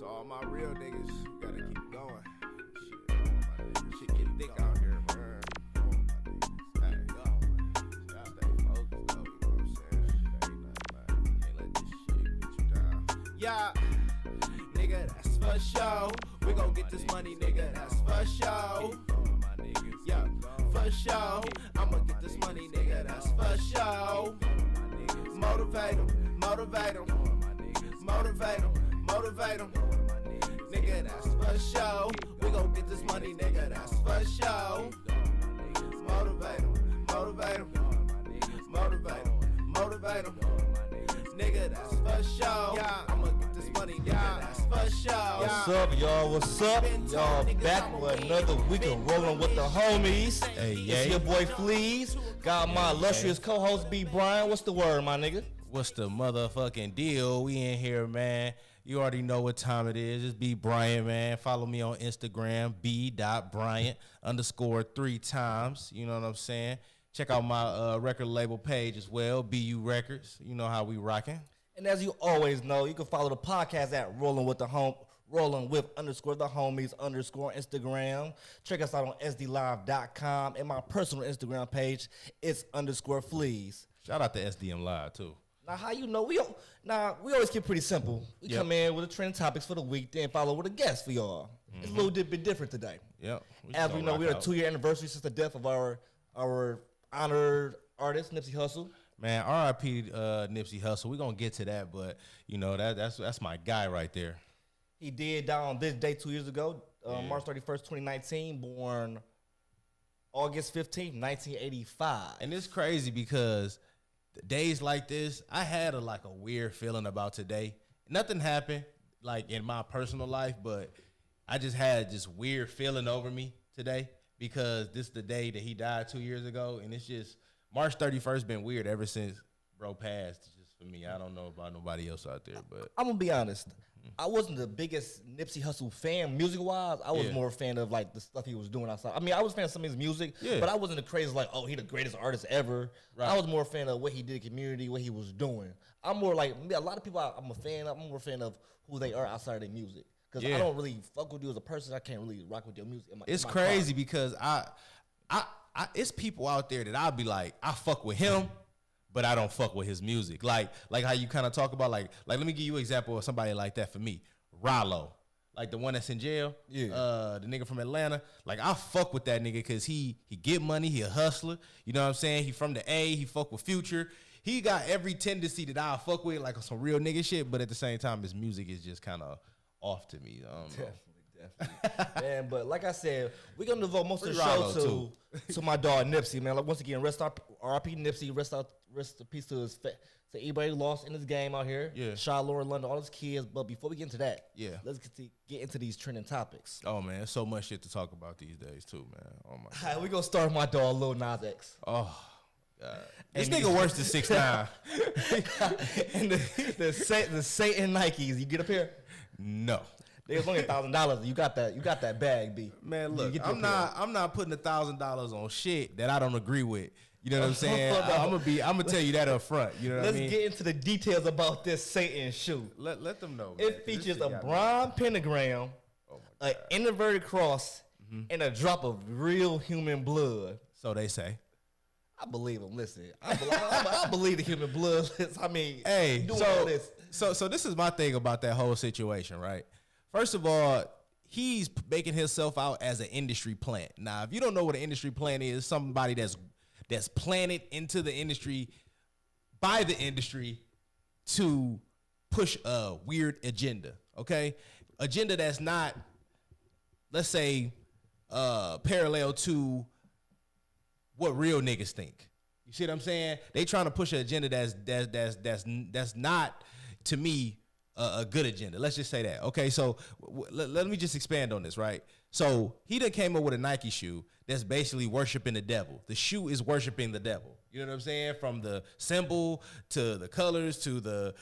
So all my real niggas, you gotta keep going. Shit get thick out here, man. Stay focused though, you know what I'm saying? Ain't nothing, man. Can't let this shit get you down. Yeah, nigga, that's for sure. We gon' get this money, nigga, that's for sure. Yeah, for sure. I'ma get this money, nigga, that's for sure. Motivate 'em, motivate 'em, motivate 'em, motivate 'em. Nigga, that's for sure. We gon' get this money, nigga, that's for sure. Motivate 'em, motivate 'em, motivate 'em, motivate 'em. Nigga, that's for sure. I'ma get this money, nigga, that's for sure. What's up, y'all? What's up? Y'all back with another week of Rolling with the Homies. Hey, It's your boy Fleas. Got my illustrious co-host B. Brian. What's the word, my nigga? What's the motherfucking deal? We in here, man. You already know what time it is. It's B Bryant, man. Follow me on Instagram, b.bryant_3 times. You know what I'm saying? Check out my record label page as well, BU Records. You know how we rocking. And as you always know, you can follow the podcast at Rolling with the Homies Instagram. Check us out on sdlive.com and my personal Instagram page, it's _Fleas. Shout out to SDM Live, too. Now, how you know? We always keep it pretty simple. We come in with the trending topics for the week, then follow with a guest for y'all. It's a little bit different today. Yep. As we know, we're a 2-year anniversary since the death of our honored artist, Nipsey Hussle. Man, R.I.P. Nipsey Hussle. We're going to get to that, but, you know, that's my guy right there. He did die on this day 2 years ago, March 31st, 2019, born August 15th, 1985. And it's crazy because days like this, I had a weird feeling about today. Nothing happened like in my personal life, but I just had this weird feeling over me today because this is the day that he died 2 years ago, and it's just March 31st been weird ever since bro passed. Just for me, I don't know about nobody else out there, but I'm gonna be honest. I wasn't the biggest Nipsey Hussle fan music-wise. I was more a fan of the stuff he was doing outside. I mean, I was a fan of some of his music, but I wasn't the crazy he the greatest artist ever. Right. I was more a fan of what he did in the community, what he was doing. I'm more like a lot of people. I'm more a fan of who they are outside of their music because I don't really fuck with you as a person. I can't really rock with your music. It's crazy because I it's people out there that I'll be like, I fuck with him, but I don't fuck with his music. Like how you kind of talk about like let me give you an example of somebody like that for me. Rollo, like the one that's in jail. The nigga from Atlanta. Like I fuck with that nigga because he get money, he a hustler. You know what I'm saying? He from the A, he fuck with Future. He got every tendency that I fuck with, like some real nigga shit, but at the same time his music is just kind of off to me. Definitely. Man, but like I said, we're gonna devote most of the show to my dog Nipsey, man. Like once again, R.I.P. Nipsey, rest in peace to anybody lost in this game out here. Yeah. Shaw, Lauren, London, all his kids. But before we get into that, let's get into these trending topics. Oh man, there's so much shit to talk about these days too, man. Oh my God. All right, we gonna start with my dog Lil Nas X. Oh God. This nigga worse than 6ix9ine. And the Satan Nikes, you get up here? No. They was only $1,000. You got that bag, B. Man, look, I'm not putting $1,000 on shit that I don't agree with. You know what I'm saying? I'm gonna tell you that up front. You know what I mean? Let's get into the details about this Satan shoe. Let them know. It features a bronze pentagram, an inverted cross, and a drop of real human blood. So they say. I believe him. Listen, I believe the human blood. I mean, hey, all this. So this is my thing about that whole situation, right? First of all, he's making himself out as an industry plant. Now, if you don't know what an industry plant is, somebody that's planted into the industry by the industry to push a weird agenda, okay? Agenda that's not, let's say, parallel to what real niggas think. You see what I'm saying? They trying to push an agenda that's not, to me, a good agenda. Let's just say that. Okay, so let me just expand on this, right? So he done came up with a Nike shoe that's basically worshiping the devil. The shoe is worshiping the devil. You know what I'm saying? From the symbol to the colors to the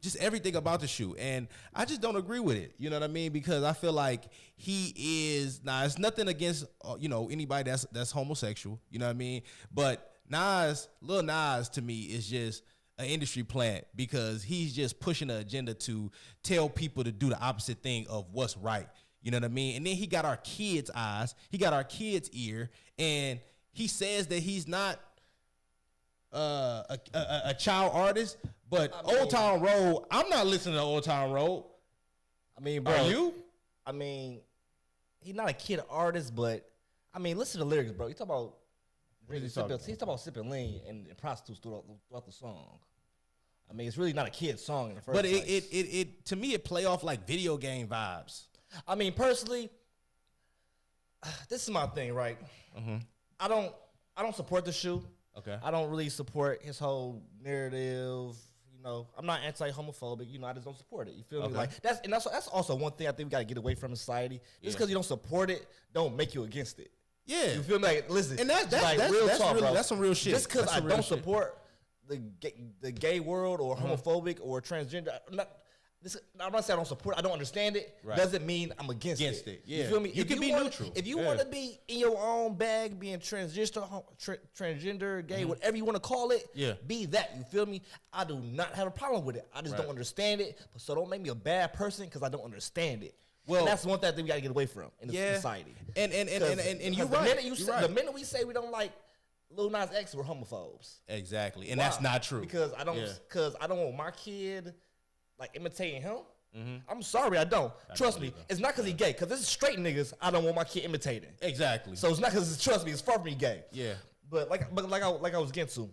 just everything about the shoe. And I just don't agree with it. You know what I mean? Because I feel like he is, now it's nothing against anybody that's homosexual. You know what I mean? But Lil Nas to me is just an industry plant because he's just pushing an agenda to tell people to do the opposite thing of what's right. You know what I mean? And then he got our kids' eyes. He got our kids' ear. And he says that he's not a child artist. But Old Town Road, I'm not listening to Old Town Road. I mean, bro. Are you? I mean, he's not a kid artist, but, I mean, listen to the lyrics, bro. He's talking about he's talking about sipping lean and prostitutes throughout the song. I mean, it's really not a kid song in the first place. But it to me, it play off like video game vibes. I mean, personally, this is my thing, right? Mm-hmm. I don't support the shoe. Okay. I don't really support his whole narrative. You know, I'm not anti-homophobic. You know, I just don't support it. You feel me? Like that's also one thing I think we gotta get away from in society. Just because you don't support it, don't make you against it. Yeah. You feel me? Like, listen, and that's real talk, really, bro. that's some real shit. Just because I don't support the gay world or homophobic or transgender, I'm not saying I don't support it, I don't understand it, doesn't mean I'm against it. Yeah. You feel me? You can be neutral. If you want to be in your own bag, being transgender, gay, whatever you want to call it, be that. You feel me? I do not have a problem with it. I just don't understand it. So don't make me a bad person because I don't understand it. Well, and that's one thing we got to get away from in this society. And you're right. The minute we say we don't like Lil Nas X, we're homophobes. Exactly, and that's not true. Because I don't want my kid like imitating him. I'm sorry, I don't. Trust me, it's not because he's gay. Because this is straight niggas I don't want my kid imitating. Exactly. So it's not because trust me, it's far from me gay. Yeah. But like I was getting to,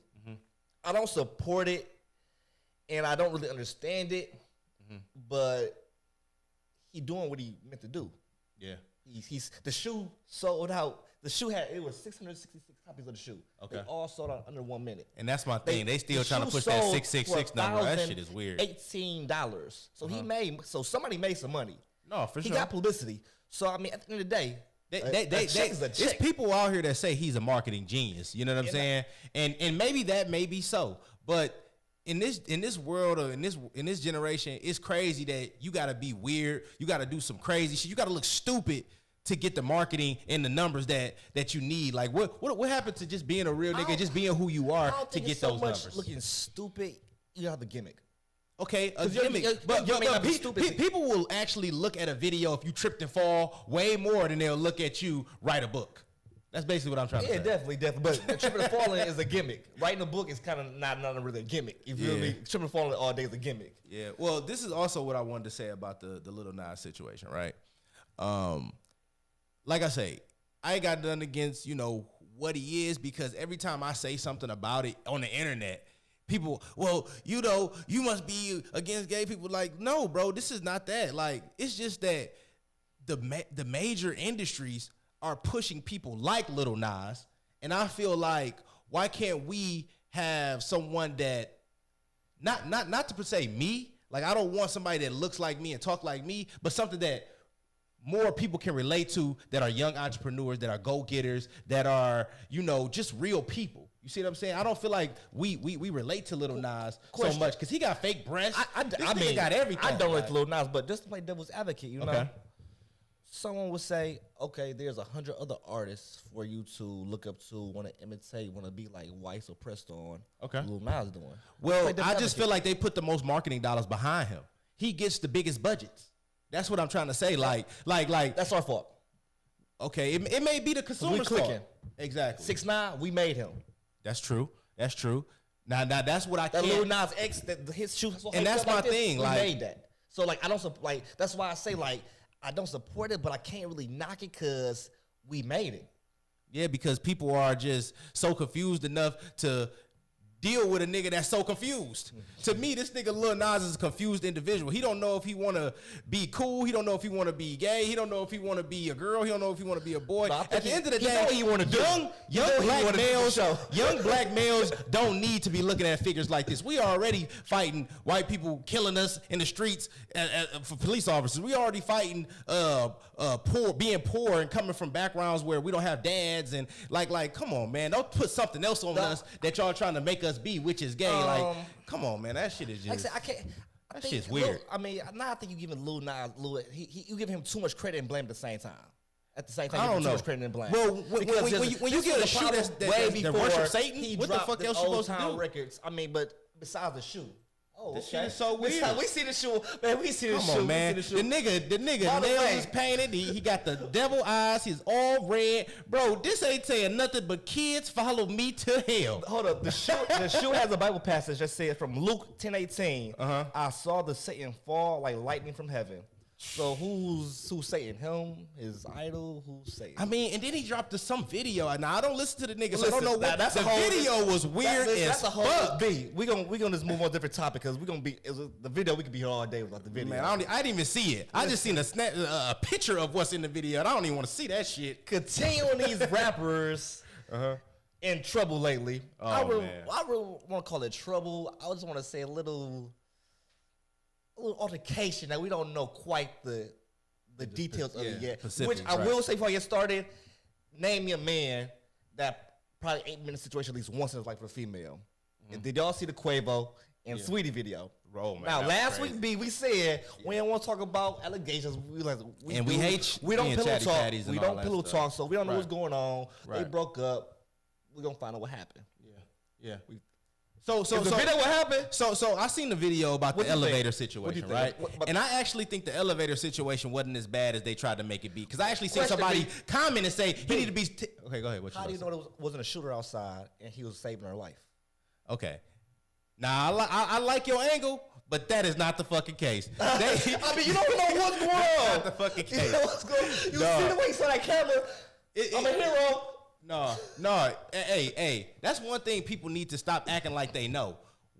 I don't support it, and I don't really understand it. But he doing what he meant to do. Yeah. He's the shoe sold out. The shoe it was 666 copies of the shoe. Okay. They all sold out under 1 minute. And that's my thing. They still trying to push that 666 number. That shit is weird. $18. So somebody made some money. No, for sure. He got publicity. So I mean, at the end of the day, there's people out here that say he's a marketing genius. You know what I'm saying? And maybe that may be so, but in this world or in this generation, it's crazy that you gotta be weird. You gotta do some crazy shit. You gotta look stupid to get the marketing and the numbers that you need. Like what happened to just being a real nigga, just being who you are to get those numbers? Looking stupid, you have the gimmick. Okay, a gimmick. But people will actually look at a video if you tripped and fall way more than they'll look at you write a book. That's basically what I'm trying to say. Yeah, definitely. But tripping and falling is a gimmick. Writing a book is kind of not really a gimmick. You feel me? Tripping and falling all day is a gimmick. Yeah. Well, this is also what I wanted to say about the Lil Nas situation, right? Like I say, I ain't got nothing against, what he is, because every time I say something about it on the internet, people, well, you must be against gay people. Like, no, bro, this is not that. Like, it's just that the major industries are pushing people like Lil Nas, and I feel like, why can't we have someone that, not to say me, like I don't want somebody that looks like me and talk like me, but something that more people can relate to, that are young entrepreneurs, that are go-getters, that are, just real people. You see what I'm saying? I don't feel like we relate to Lil Nas so much because he got fake breasts. I mean, got everything. I don't relate to Lil Nas, but just to play devil's advocate, know, someone would say, okay, there's 100 other artists for you to look up to, want to imitate, want to be like white or pressed on. Okay, Lil Nas doing. Well, I just feel like they put the most marketing dollars behind him. He gets the biggest budgets. That's what I'm trying to say. Like that's our fault. Okay, it may be the consumer's fault. Exactly. 6ix9ine, we made him. That's true. Now that's what I can't. Lil Nas X, his shoes, and that's my thing. We made that. So I don't that's why I say I don't support it, but I can't really knock it because we made it. Yeah, because people are just so confused enough to deal with a nigga that's so confused. To me, this nigga Lil Nas is a confused individual. He don't know if he want to be cool. He don't know if he want to be gay. He don't know if he want to be a girl. He don't know if he want to be a boy. No, at the end of the day, young black males don't need to be looking at figures like this. We are already fighting white people killing us in the streets for police officers. We already fighting being poor and coming from backgrounds where we don't have dads, and like come on, man, don't put something else on us that y'all trying to make us be, which is gay. Come on, man, that shit is just. Like I can't. That shit's weird. I think you giving Lil Nas, you give him too much credit and blame at the same time. At the same time, I don't know. Too much credit and blame. Well, when you get a shoe that's way before worship Satan, he what the fuck else you supposed to do? Records. But besides the shoe. Oh, this okay. shit is so weird. We see the shoe, man. We see the shoe. Come on, man. The nigga nails is painted. He got the devil eyes. He's all red, bro. This ain't saying nothing but kids follow me to hell. Hold up. The shoe has a Bible passage that says from Luke 10:18. I saw the Satan fall like lightning from heaven. So who's Satan? Him, his idol? Who's Satan? I mean, and then he dropped some video. Now I don't listen to the nigga, so I don't know what. That's the video was weird that's as a whole fuck. We gonna just move on to a different topic because we gonna be the video. We could be here all day without the video. Man, I didn't even see it. I just seen a picture of what's in the video, and I don't even want to see that shit. Continuing these rappers in trouble lately. Oh, I really man. want to call it trouble. I just want to say a little altercation that we don't know quite the details of it yet. Specifics, Which I right. will say before I get started, name me a man that probably ain't been in a situation at least once in his life with a female. And did y'all see the Quavo and Sweetie video? Bro, man, Now last week, B, we said we don't want to talk about allegations. We hate we don't being pillow chatty talk. patties and We all don't that pillow stuff. talk, so we don't know Right. what's going on. They Right. broke up. We're gonna find out what happened. Yeah. So The video what happened? So I seen the video about What the you think? elevator What you situation, think? right? What- And I actually think the elevator situation wasn't as bad as they tried to make it be. Because I actually seen Question, somebody B. comment and say he need to be. Okay, go ahead. What you How do gonna you say? know there wasn't a shooter outside and he was saving her life? Okay. Now I like your angle, but that is not the fucking case. I mean, you don't know what's going on. Not the fucking You case. know what's going on. You No. see the way he saw that camera? I'm a hero. No. Hey, that's one thing people need to stop acting like they know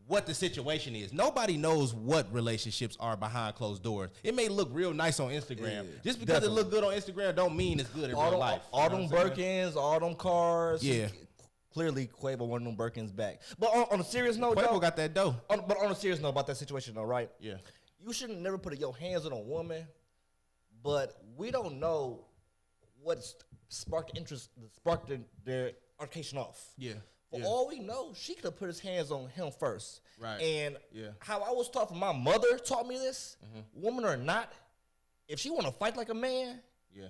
what the situation is. Nobody knows what relationships are behind closed doors. It may look real nice on Instagram. Just because definitely. it look good on Instagram don't mean it's good in real life. All You know them what I'm saying? Birkins, all them cars. Yeah. Clearly, Quavo wanted them Birkins back. But on a serious note, Quavo though, got that dough. but on a serious note about that situation, though, right? Yeah. You shouldn't never put your hands on a woman, but we don't know what sparked interest, sparked their altercation off. Yeah. For all we know, she could have put his hands on him first. Right. And Yeah. how I was taught from my mother taught me this, woman or not, if she want to fight like a man, Yeah.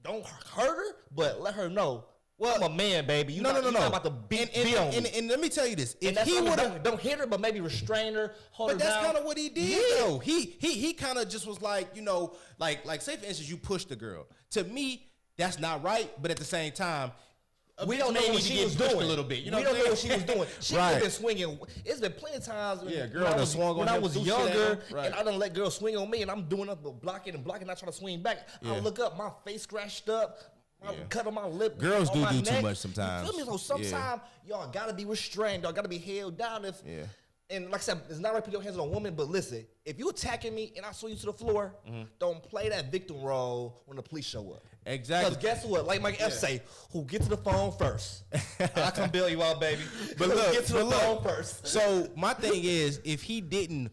don't hurt her, but let her know. Well, I'm a man, baby. You No. not about to beat on me. And let me tell you this: if And he would have, don't hit her, but maybe restrain her, hold her but that's down. kind of what he did. Yeah. Though he kind of just was like, like say for instance, you pushed the girl. To me, that's not right. But at the same time, We don't know may what need to she get was pushed doing. a little bit. You know We what don't I'm know what saying? she was doing. She Right. could been swinging. It's been plenty of times. Yeah, girl when I done was, swung on when I him, was threw shit at younger, him. Right. and I done let girls swing on me, and I'm doing up, blocking, and trying to swing back. Yeah. I look up, my face scratched up. My cut on my lip. Girls on do my too neck. much sometimes. You feel me? So sometimes y'all gotta be restrained. Y'all gotta be held down. And like I said, it's not right to put your hands on a woman, but listen, if you attacking me and I swing you to the floor, don't play that victim role when the police show up. Exactly. Because guess what? Like Mike F say, who get to the phone first? I come bail you out, baby. But Who look, get to the phone first. So my thing is, if he didn't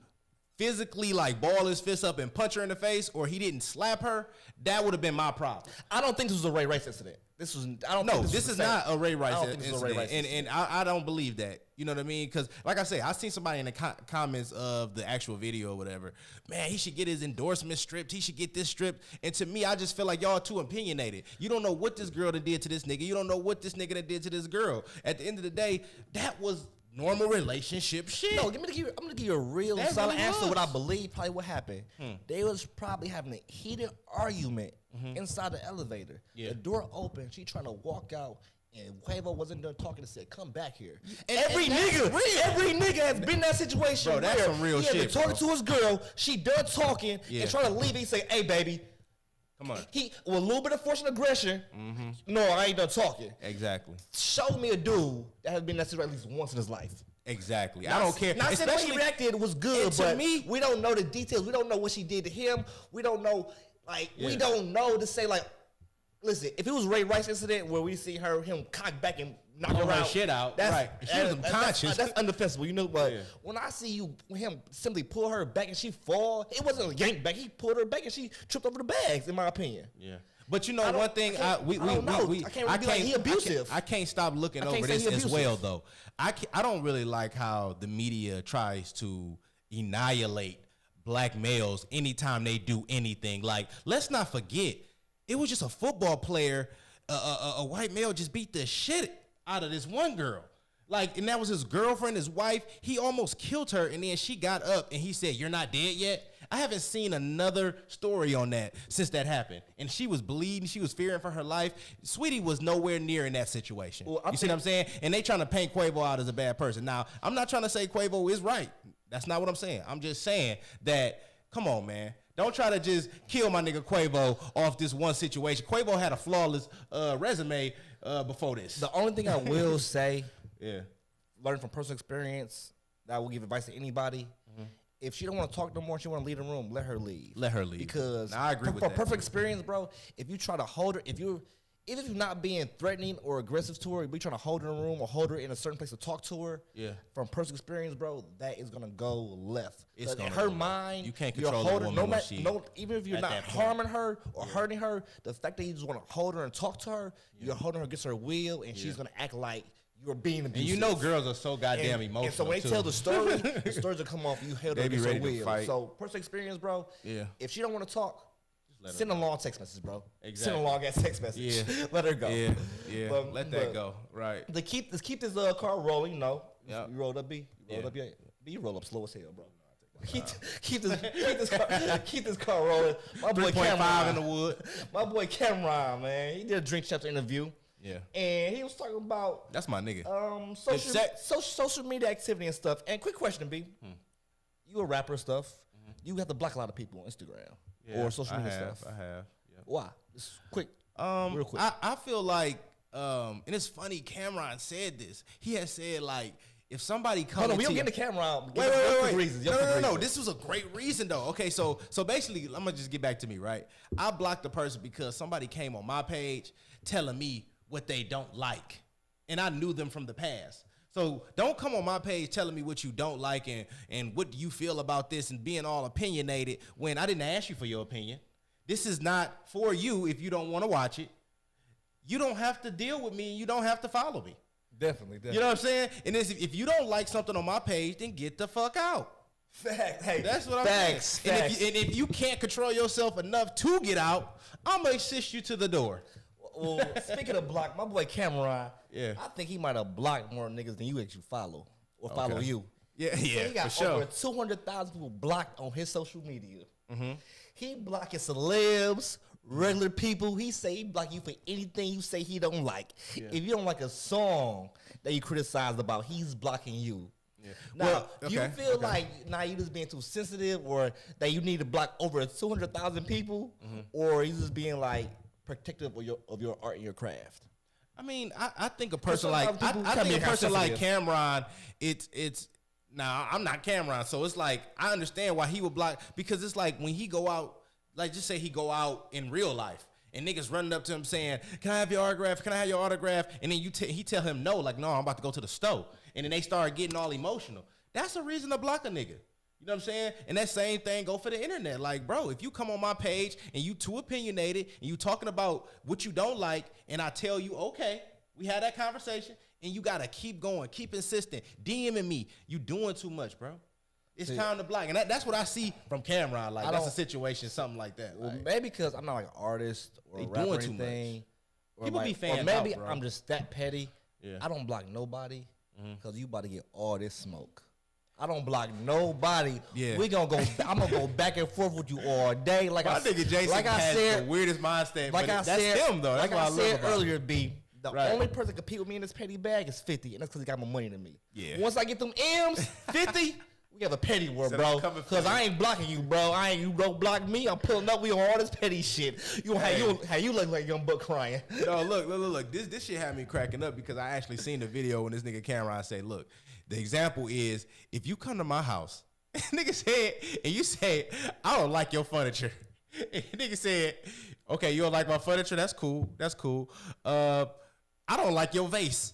physically like ball his fist up and punch her in the face, or he didn't slap her, that would have been my problem. I don't think this was a Ray Rice incident. This is not a Ray Rice I don't think this is a Ray incident, Rice and I don't believe that. You know what I mean? Because like I say, I seen somebody in the comments of the actual video or whatever. Man, he should get his endorsement stripped. He should get this stripped. And to me, I just feel like y'all too opinionated. You don't know what this girl done did to this nigga. You don't know what this nigga done did to this girl. At the end of the day, that was normal relationship shit. No, I'm gonna give you a real That solid really answer. was. What I believe probably what happened. They was probably having a heated argument inside the elevator. Yeah. The door opened. She trying to walk out, and Quavo wasn't done talking and said, "Come back here." And every that's nigga has been in that situation. Bro, that's where some real he had been shit, talking bro. to his girl. She done talking Yeah. and trying to leave. He say, "Hey, baby." Come on. He with a little bit of force and aggression. No, I ain't done talking. Exactly. Show me a dude that has been in that situation at least once in his life. Exactly. I don't care. Not saying the way he Especially- reacted was good, and to but me- we don't know the details. We don't know what she did to him. We don't know, we don't know to say, like, listen, if it was Ray Rice incident where we see him cock back and knock Pull her her out, shit out, that's, right. She was unconscious. That's undefensible, you know. But Yeah. when I see him simply pull her back and she fall, it wasn't a yank back. He pulled her back and she tripped over the bags, in my opinion. Yeah. But you know I don't- one thing, I can't- I don't know. I can't really be like, he abusive. I can't stop looking I can't over say this he as abusive. well though. I don't really like how the media tries to annihilate black males anytime they do anything. Like, let's not forget, it was just a football player, a white male just beat the shit out of this one girl. Like, and that was his girlfriend, his wife. He almost killed her, and then she got up and he said, "You're not dead yet." I haven't seen another story on that since that happened. And she was bleeding. She was fearing for her life. Sweetie was nowhere near in that situation. Well, you see what I'm saying? And they trying to paint Quavo out as a bad person. Now, I'm not trying to say Quavo is right. That's not what I'm saying. I'm just saying that, come on, man. Don't try to just kill my nigga Quavo off this one situation. Quavo had a flawless resume before this. The only thing I will say, learn from personal experience, that I will give advice to anybody. If she don't want to talk no more, she want to leave the room, let her leave. Let her leave. Because I agree with that. For perfect experience, bro, if you try to hold her, even if you're not being threatening or aggressive to her, if you trying to hold her in a room or hold her in a certain place to talk to her, from personal experience, bro, that is going to go left. It's in her mind, you can't control a woman even if you're not harming her or hurting her, the fact that you just want to hold her and talk to her, you're holding her against her will, and she's going to act like you're being abusive. And you know girls are so goddamn emotional. And so when they tell the story, the stories will come off. You held her against her will. Fight. So personal experience, bro. Yeah. If she don't want to talk, send a long text message, bro. Exactly. Send a long ass text message. Yeah. Let her go. Yeah. Let that go. Right. To keep this car rolling. No. Yep. You rolled up, B. You rolled up, B. You roll up slow as hell, bro. Keep this car rolling. My boy Cameron in the wood. My boy Cameron, man. He did a Drink Chapter interview. Yeah. And he was talking about that's my nigga. Social media activity and stuff. And quick question, B. You a rapper stuff. You have to block a lot of people on Instagram or social media stuff. I have. Yeah. Why? Just quick. Real quick. I feel like and it's funny, Cameron said this. He had said like if somebody comes we don't get the camera. Wait. No. This was a great reason though. Okay, so basically, I'm gonna just get back to me, right? I blocked the person because somebody came on my page telling me what they don't like, and I knew them from the past. So don't come on my page telling me what you don't like and what do you feel about this and being all opinionated when I didn't ask you for your opinion. This is not for you if you don't want to watch it. You don't have to deal with me and you don't have to follow me. Definitely. You know what I'm saying? And if you don't like something on my page, then get the fuck out. Fact. Hey, that's what I'm saying. And if you can't control yourself enough to get out, I'm going to assist you to the door. Well, speaking of block, my boy Cameron, I think he might have blocked more niggas than you actually follow or follow you. Yeah, he got over 200,000 people blocked on his social media. He blocking celebs, regular people. He say he block you for anything you say he don't like. If you don't like a song that you criticized about, he's blocking you. Now, you feel like you just being too sensitive or that you need to block over 200,000 people or you just being like protective of your art and your craft? I mean, I think a person like Cameron, it's now I'm not Cameron, so it's like I understand why he would block, because it's like when he go out, like just say he go out in real life and niggas running up to him saying, "Can I have your autograph? Can I have your autograph?" And then he tell him no, like, "No, I'm about to go to the store." And then they start getting all emotional. That's a reason to block a nigga. You know what I'm saying? And that same thing go for the internet. Like, bro, if you come on my page and you too opinionated and you talking about what you don't like, and I tell you, okay, we had that conversation, and you got to keep going, keep insisting, DMing me, you doing too much, bro. It's time to block. And that's what I see from Cameron. Like, that's a situation, something like that. Well, like, maybe because I'm not like an artist or a rapper or anything. People be fans or maybe I'm just that petty. Yeah. I don't block nobody because you about to get all this smoke. I don't block nobody. Yeah. I'm gonna go back and forth with you all day. Like I think Jason has the weirdest mindset. Like that's him though. That's like I said earlier, B. The only person that compete with me in this petty bag is 50, and that's because he got more money than me. Yeah. Once I get them M's, 50, we have a petty war, bro. Because I ain't blocking you, bro. You don't block me. I'm pulling up. We on all this petty shit. You look like young buck crying. No, look. This shit had me cracking up because I actually seen the video when this nigga Cameron say, look, the example is if you come to my house, nigga said, and you say, I don't like your furniture. And nigga said, okay, you don't like my furniture? That's cool. I don't like your vase.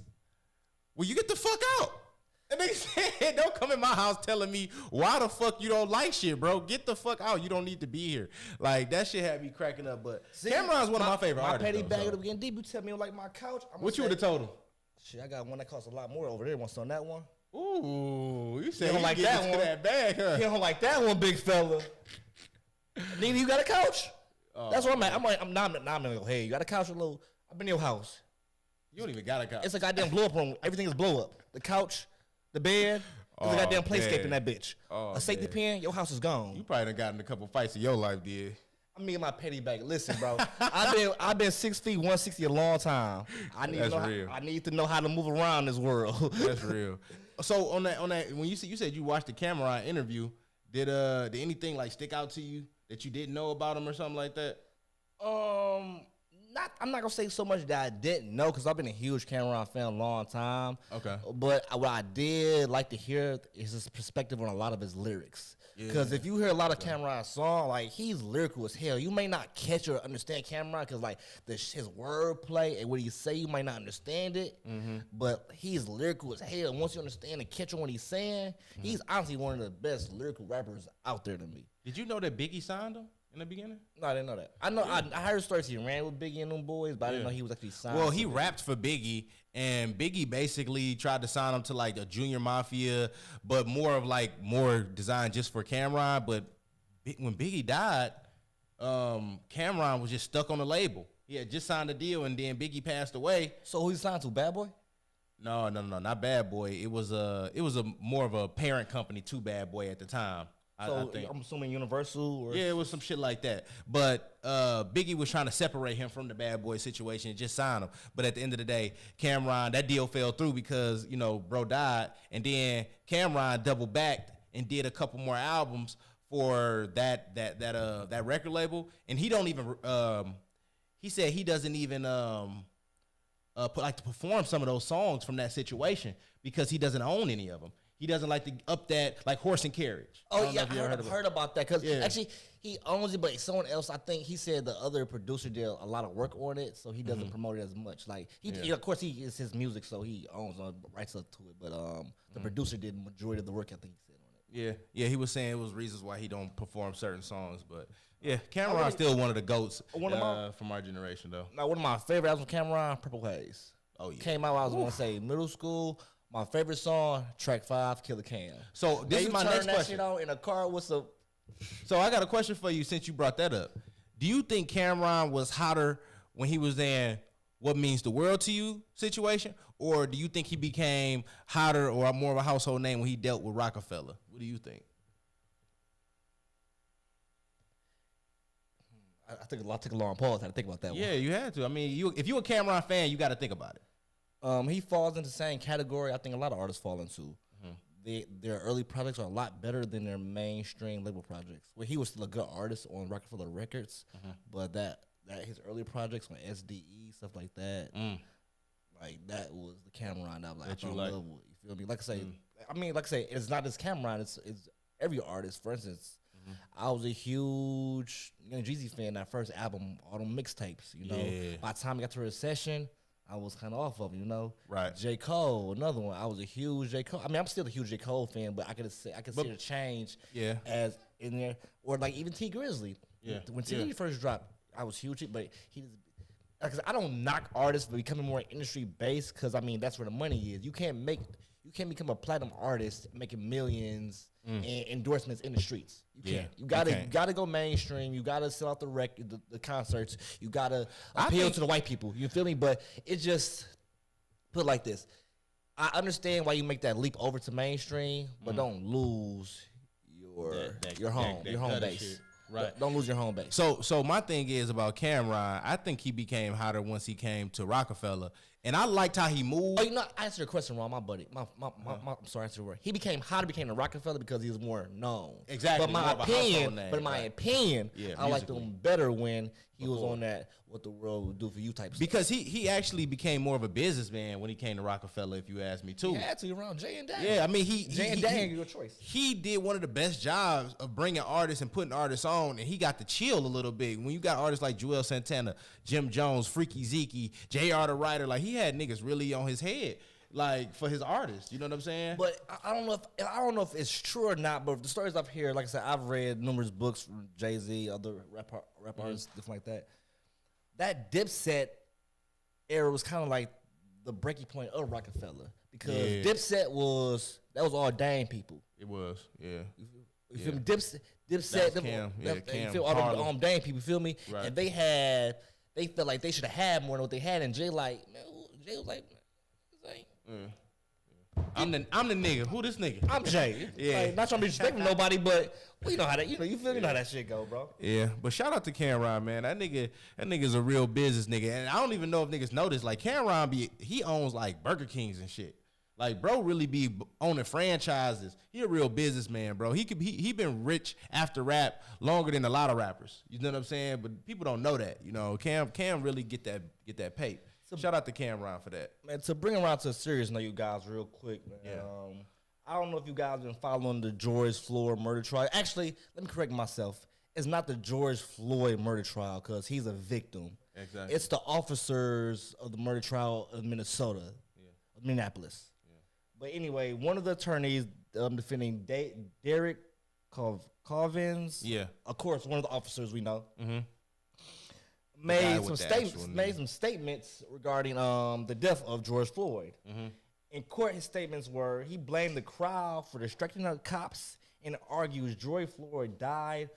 Well, you get the fuck out. And they said, don't come in my house telling me why the fuck you don't like shit, bro. Get the fuck out. You don't need to be here. Like, that shit had me cracking up. But Cameron's one of my favorite artists. My petty bag would get deep. You tell me you don't like my couch. What you would have told him? Shit, I got one that costs a lot more over there. Want some on that one? Ooh, you said you don't like that one. That bag, huh? You don't like that one, big fella. Nigga, you got a couch? That's where I'm at. I'm not gonna go, hey, you got a couch or little? I've been in your house. You don't even got a couch. It's a goddamn blow up room. Everything is blow up. The couch, the bed, there's a goddamn playscape in that bitch. A safety pin, your house is gone. You probably done gotten a couple fights in your life, did? Me and my petty bag. Listen, bro. I've been 6 feet 160 a long time. I need to know how to move around this world. That's real. So on that when you said you watched the Cameron interview, did anything like stick out to you that you didn't know about him or something like that? I'm not gonna say so much that I didn't know because I've been a huge Cameron fan a long time. Okay. But what I did like to hear is his perspective on a lot of his lyrics. Because if you hear a lot of Cameron's song, like he's lyrical as hell. You may not catch or understand Cameron because like his wordplay and what he say, you might not understand it. But he's lyrical as hell. And once you understand and catch on what he's saying, he's honestly one of the best lyrical rappers out there to me. Did you know that Biggie signed him in the beginning? No, I didn't know that. I know I heard stories he ran with Biggie and them boys, but I didn't know he was actually signed. Well, he rapped for Biggie, and Biggie basically tried to sign him to like a Junior Mafia, but more designed just for Cameron. But when Biggie died, Cameron was just stuck on the label. He had just signed a deal, and then Biggie passed away. So who he signed to? Bad Boy? No, not Bad Boy. It was a more of a parent company to Bad Boy at the time. So I'm assuming Universal or yeah, it was some shit like that. But Biggie was trying to separate him from the Bad Boy situation and just sign him. But at the end of the day, Cameron, that deal fell through because, you know, bro died. And then Cameron doubled back and did a couple more albums for that record label. And he don't even he said he doesn't even to perform some of those songs from that situation because he doesn't own any of them. He doesn't like to up that, like Horse and Carriage. Oh, yeah, I heard about that. Because actually, he owns it, but someone else, I think he said the other producer did a lot of work on it, so he doesn't promote it as much. Like, of course, it's his music, so he owns rights up to it. But the producer did the majority of the work, I think he said on it. Yeah, he was saying it was reasons why he don't perform certain songs. But, yeah, Cameron's still one of the GOATs from our generation, though. Now, one of my favorite albums of Cameron, Purple Haze. Oh, yeah. Came out when I was going to say middle school. My favorite song, track 5, Killer Cam. So this is my next question. That shit on in a car. What's up? So I got a question for you since you brought that up. Do you think Cameron was hotter when he was in What Means the World to You situation, or do you think he became hotter or more of a household name when he dealt with Rockefeller? What do you think? I took a long pause. I had to think about that one. Yeah, you had to. I mean, if you're a Cameron fan, you got to think about it. He falls into the same category I think a lot of artists fall into. Their early projects are a lot better than their mainstream label projects. Where he was still a good artist on Rockefeller Records, but that his early projects on SDE, stuff like that, like that was the Cameron that I fell in love with. You feel me? Like I say, it's not just Cameron. It's every artist. For instance, I was a huge Young Jeezy fan. That first album, all them mixtapes. You know, by the time I got to Recession, I was kind of off of, you know. Right. J. Cole, another one. I was a huge J. Cole. I mean, I'm still a huge J. Cole fan, but I could see the change as in there. Or like even T. Grizzly. Yeah. When T. first dropped, I was huge, but because I don't knock artists for becoming more industry based, because I mean that's where the money is. You can't become a platinum artist making millions and endorsements in the streets. You can't. You gotta go mainstream. You gotta sell out the record, the concerts. You gotta appeal to the white people. You feel me? But it just put it like this. I understand why you make that leap over to mainstream, but don't lose your home base. Right. Don't lose your home base. So my thing is about Cameron, I think he became hotter once he came to Rockefeller. And I liked how he moved. Oh, you know, I answered your question wrong, my buddy. I'm sorry, I answered the word. He became hotter, became the Rockefeller because he was more known. Exactly. But in my opinion, I liked him better when he was on that What the World Would Do For You type stuff. Because he actually became more of a businessman when he came to Rockefeller, if you ask me, too. He had to around Jay and Dan. Yeah, I mean, Jay and Dan, your choice. He did one of the best jobs of bringing artists and putting artists on, and he got to chill a little bit. When you got artists like Joel Santana, Jim Jones, Freaky Zeke, J.R. the Writer, like he had niggas really on his head, like for his artists. You know what I'm saying? But I don't know if it's true or not. But the stories up here, like I said, I've read numerous books from Jay-Z, other rap artists, different like that. That Dipset era was kind of like the breaking point of Rockefeller because Dipset was all Dame people. It was, yeah. You feel me? Dipset, you feel all the Dame people. You feel me? Right. And they felt like they should have had more than what they had. And Jay Jay was like, this ain't. I'm the nigga. Who this nigga? I'm Jay. Yeah. Like, not trying to be disrespectful to nobody, but we know how that. You feel me? Know how that shit go, bro. Yeah, but shout out to Cameron, man. That nigga's a real business nigga, and I don't even know if niggas know this. Like Cameron, he owns like Burger Kings and shit. Like bro, really be owning franchises. He a real businessman, bro. He been rich after rap longer than a lot of rappers. You know what I'm saying? But people don't know that. You know, Cam really get that pay. So shout out to Cameron for that. Man, to bring around to a serious note, you guys, real quick, man. Yeah. I don't know if you guys been following the George Floyd murder trial. Actually, let me correct myself. It's not the George Floyd murder trial because he's a victim. Exactly. It's the officers of the murder trial of Minnesota, of Minneapolis. Yeah. But anyway, one of the attorneys defending Derek Colvins, of course, one of the officers we know, made some statements regarding the death of George Floyd. In court, his statements were he blamed the crowd for distracting the cops and argues George Floyd died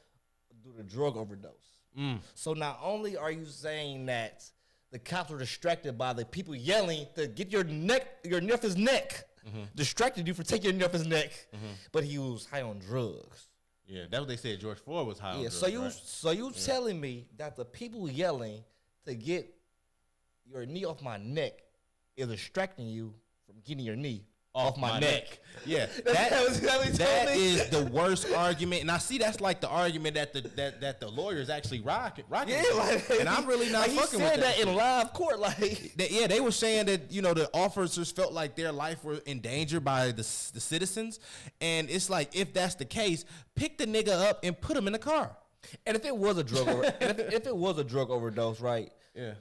due to drug overdose. So not only are you saying that the cops were distracted by the people yelling to get your knee off his neck, distracted you for taking your knee off his neck, but he was high on drugs. Yeah, that's what they said. George Floyd was high on drugs. So you telling me that the people yelling to get your knee off my neck is distracting you from getting your knee off my neck? Yeah, that is the worst argument, and I see that's like the argument that the lawyers actually rocking. Yeah, like, and I'm really not fucking with that. He said that in live court, like they were saying that the officers felt like their life were in danger by the citizens, and it's like if that's the case, pick the nigga up and put him in the car. And if it was a drug if it was a drug overdose, right? Yeah.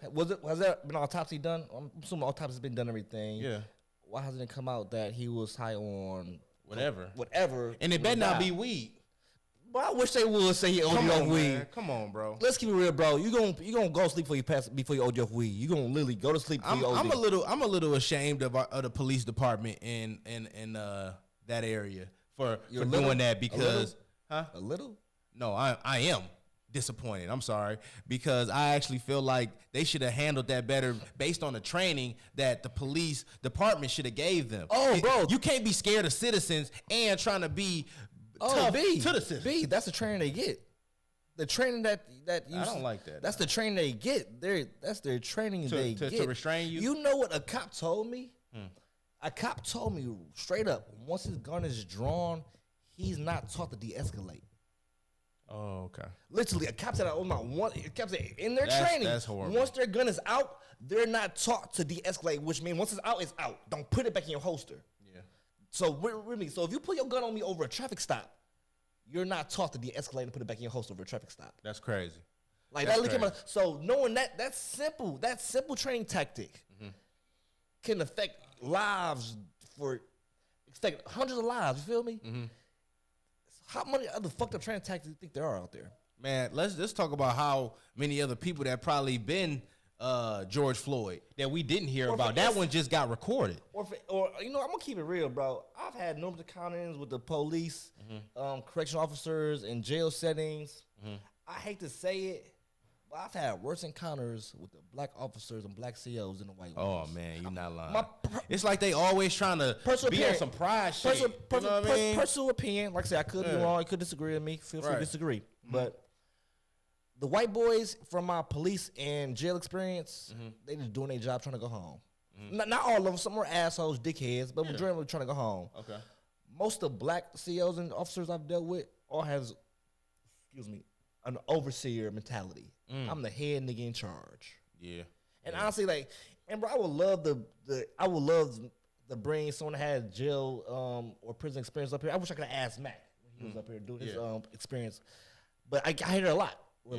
Has there been autopsy done? I'm assuming autopsy's been done, everything. Yeah. Why hasn't it come out that he was high on whatever? And it better not be weed. But I wish they would say he OD off weed. Man. Come on, bro. Let's keep it real, bro. You gonna go sleep before you OD off weed. You gonna literally go to sleep before you OD. I'm a little ashamed of the police department in that area for doing that because a little? No, I am disappointed. I'm sorry, because I actually feel like they should have handled that better based on the training that the police department should have gave them. Bro, you can't be scared of citizens and trying to be tough to the citizens. That's the training they get. The training that you I don't like that. That's the training they get. That's their training they get to restrain you. You know what a cop told me? A cop told me straight up. Once his gun is drawn, he's not taught to de-escalate. Oh, okay. Literally, a cop said, in their training, that's horrible. Once their gun is out, they're not taught to de-escalate, which means once it's out. Don't put it back in your holster. Yeah. So really, if you put your gun on me over a traffic stop, you're not taught to de-escalate and put it back in your holster over a traffic stop. That's crazy. Like that's that. Crazy. So knowing that simple training tactic can affect lives affect hundreds of lives. You feel me? How many other fucked up training tactics do you think there are out there? Man, let's talk about how many other people that probably been George Floyd that we didn't hear about. That one just got recorded. Or I'm gonna keep it real, bro. I've had numerous encounters with the police, correctional officers, in jail settings. I hate to say it, but I've had worse encounters with the black officers and black COs than the white ones. Oh man, you're not lying. It's like they always trying to be on some pride shit. You know what I mean? Personal opinion. Like I said, I could be wrong. You could disagree with me. Feel free to disagree. But the white boys from my police and jail experience, they just doing their job, trying to go home. Not all of them. Some are assholes, dickheads, but majority of them trying to go home. Okay. Most of the black COs and officers I've dealt with all has, an overseer mentality. I'm the head nigga in charge. Yeah. And honestly, bro, I would love to bring someone that had jail or prison experience up here. I wish I could have asked Mac when he was up here doing his experience. But I hear it a lot. We're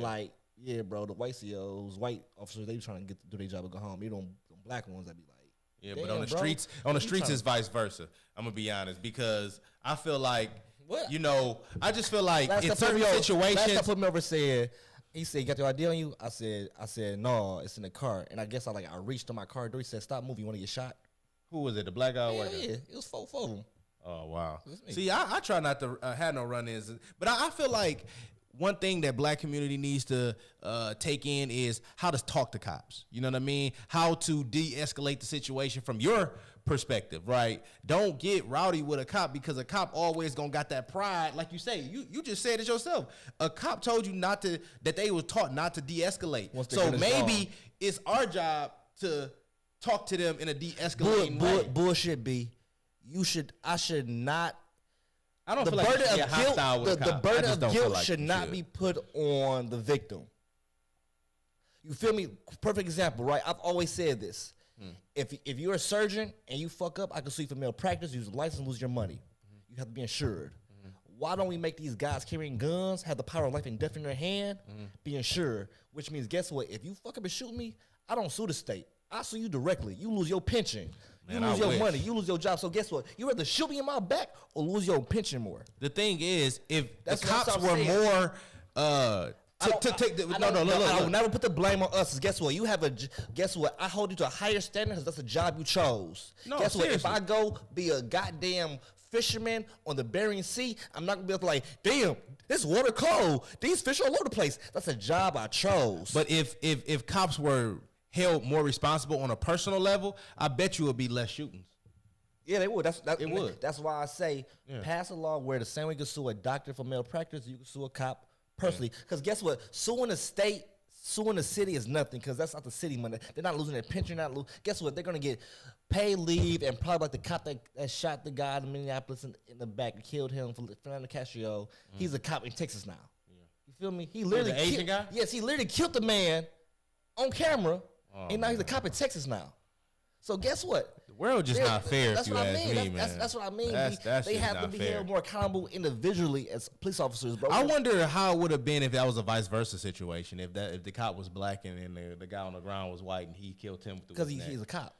bro, the white COs, white officers, they trying to do their job and go home. You know, the black ones that be like, yeah, but on the streets it's vice versa. I'm gonna be honest, because I feel like, I just feel like in certain situations. Last time put me over said, he said, "You got your ID on you?" I said, "No, it's in the car." And I guess I reached on my car door. He said, "Stop moving. You want to get shot?" Who was it? The black guy or white guy? Yeah, it was four of them. Oh wow. See, I try not to have no run-ins, but I feel like one thing that black community needs to take in is how to talk to cops. You know what I mean? How to de-escalate the situation from your perspective, right? Don't get rowdy with a cop because a cop always gonna got that pride. Like you say, you just said it yourself. A cop told you that they was taught not to de-escalate. So maybe it's our job to talk to them in a de-escalating way. Bullshit, B. I should not. I don't feel like you should get hostile with a cop. The burden of guilt should not be put on the victim. You feel me? Perfect example, right? I've always said this. If you're a surgeon and you fuck up, I can sue you for malpractice, use a license, lose your money. You have to be insured. Why don't we make these guys carrying guns, have the power of life and death in their hand, be insured? Which means, guess what? If you fuck up and shoot me, I don't sue the state. I sue you directly. You lose your pension. You lose your money. You lose your job. So guess what? You rather shoot me in my back or lose your pension more. The thing is, if the cops were more, I will never put the blame on us. Guess what? Guess what? I hold you to a higher standard because that's a job you chose. No, guess seriously. what? If I go be a goddamn fisherman on the Bering Sea, I'm not gonna be able to like, damn, this water cold. These fish are all over the place. That's a job I chose. But if cops were held more responsible on a personal level, I bet you would be less shootings. Yeah, they would. It would. That's why I say pass a law where the same way you can sue a doctor for malpractice, you can sue a cop personally. Because guess what? Suing the state, suing the city is nothing because that's not the city money. They're not losing their pension. Guess what? They're going to get paid leave and probably like the cop that shot the guy in Minneapolis in the back and killed him, Fernando Castro. He's a cop in Texas now. You feel me? He literally the Asian guy? Yes, he literally killed the man on camera. And now he's a cop in Texas now. So guess what? The world just not fair. If you ask me, man. That's what I mean. That's they have to be held more accountable individually as police officers. Bro. I wonder how it would have been if that was a vice versa situation. If the cop was black and the guy on the ground was white and he killed him because he's a cop.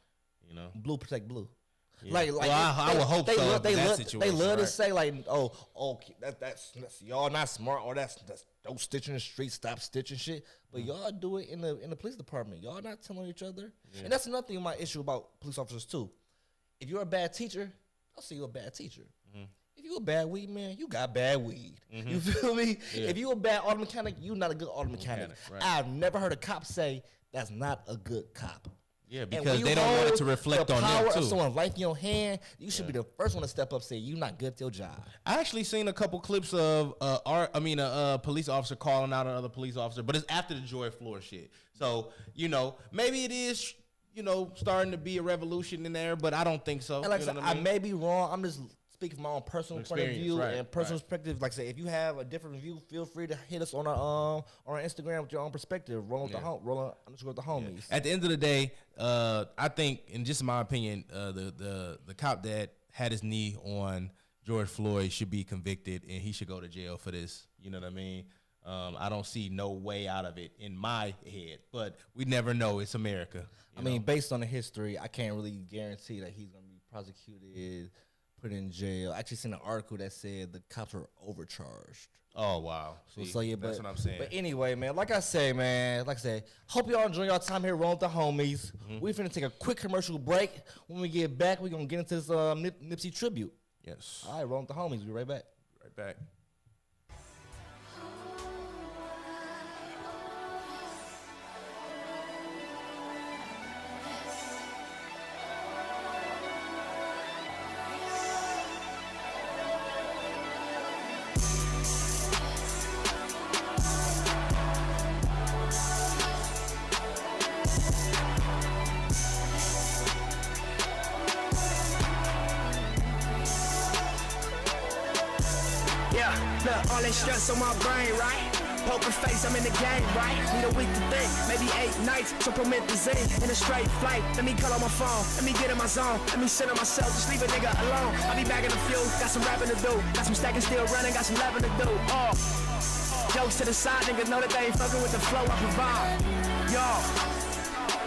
You know, blue protect blue. Yeah. I would hope so. They love to say like, oh, that's y'all not smart or that's don't stitch in the street, stop stitching shit. But y'all do it in the police department. Y'all not telling each other. And that's another thing my issue about police officers too. If you're a bad teacher, I'll say you're a bad teacher. If you're a bad weed man, you got bad weed. You feel me? Yeah. If you're a bad auto mechanic, you're not a good auto mechanic. Right. I've never heard a cop say that's not a good cop. Yeah, because they don't want it to reflect on them, too. The power of someone's life in your hand, you should be the first one to step up and say, you're not good at your job. I actually seen a couple clips of a police officer calling out another police officer, but it's after the George Floyd shit. So, maybe it is, starting to be a revolution in there, but I don't think so. And like I may be wrong. I'm just speaking from my own personal point of view and personal perspective. Like I say, if you have a different view, feel free to hit us on our Instagram with your own perspective. Rollin _ the homies. At the end of the day, I think, in just my opinion, the cop that had his knee on George Floyd should be convicted and he should go to jail for this. You know what I mean? I don't see no way out of it in my head, but we never know. It's America. I mean, based on the history, I can't really guarantee that he's going to be prosecuted, put in jail. I actually seen an article that said the cops were overcharged. Oh, wow. So yeah, that's what I'm saying. But anyway, man, like I said, hope y'all enjoy y'all time here rolling with the homies. We finna take a quick commercial break. When we get back, we're gonna get into this Nipsey tribute. Yes. All right, rolling with the homies. We'll be right back. Right back. All that stress on my brain, right? Poker face, I'm in the game, right? Need a week to think, maybe 8 nights. So promethazine in a straight flight. Let me call on my phone, let me get in my zone. Let me sit on myself, just leave a nigga alone. I'll be back in a few, got some rapping to do. Got some stacking still running, got some laughing to do. Jokes to the side, niggas know that they ain't fucking with the flow I provide.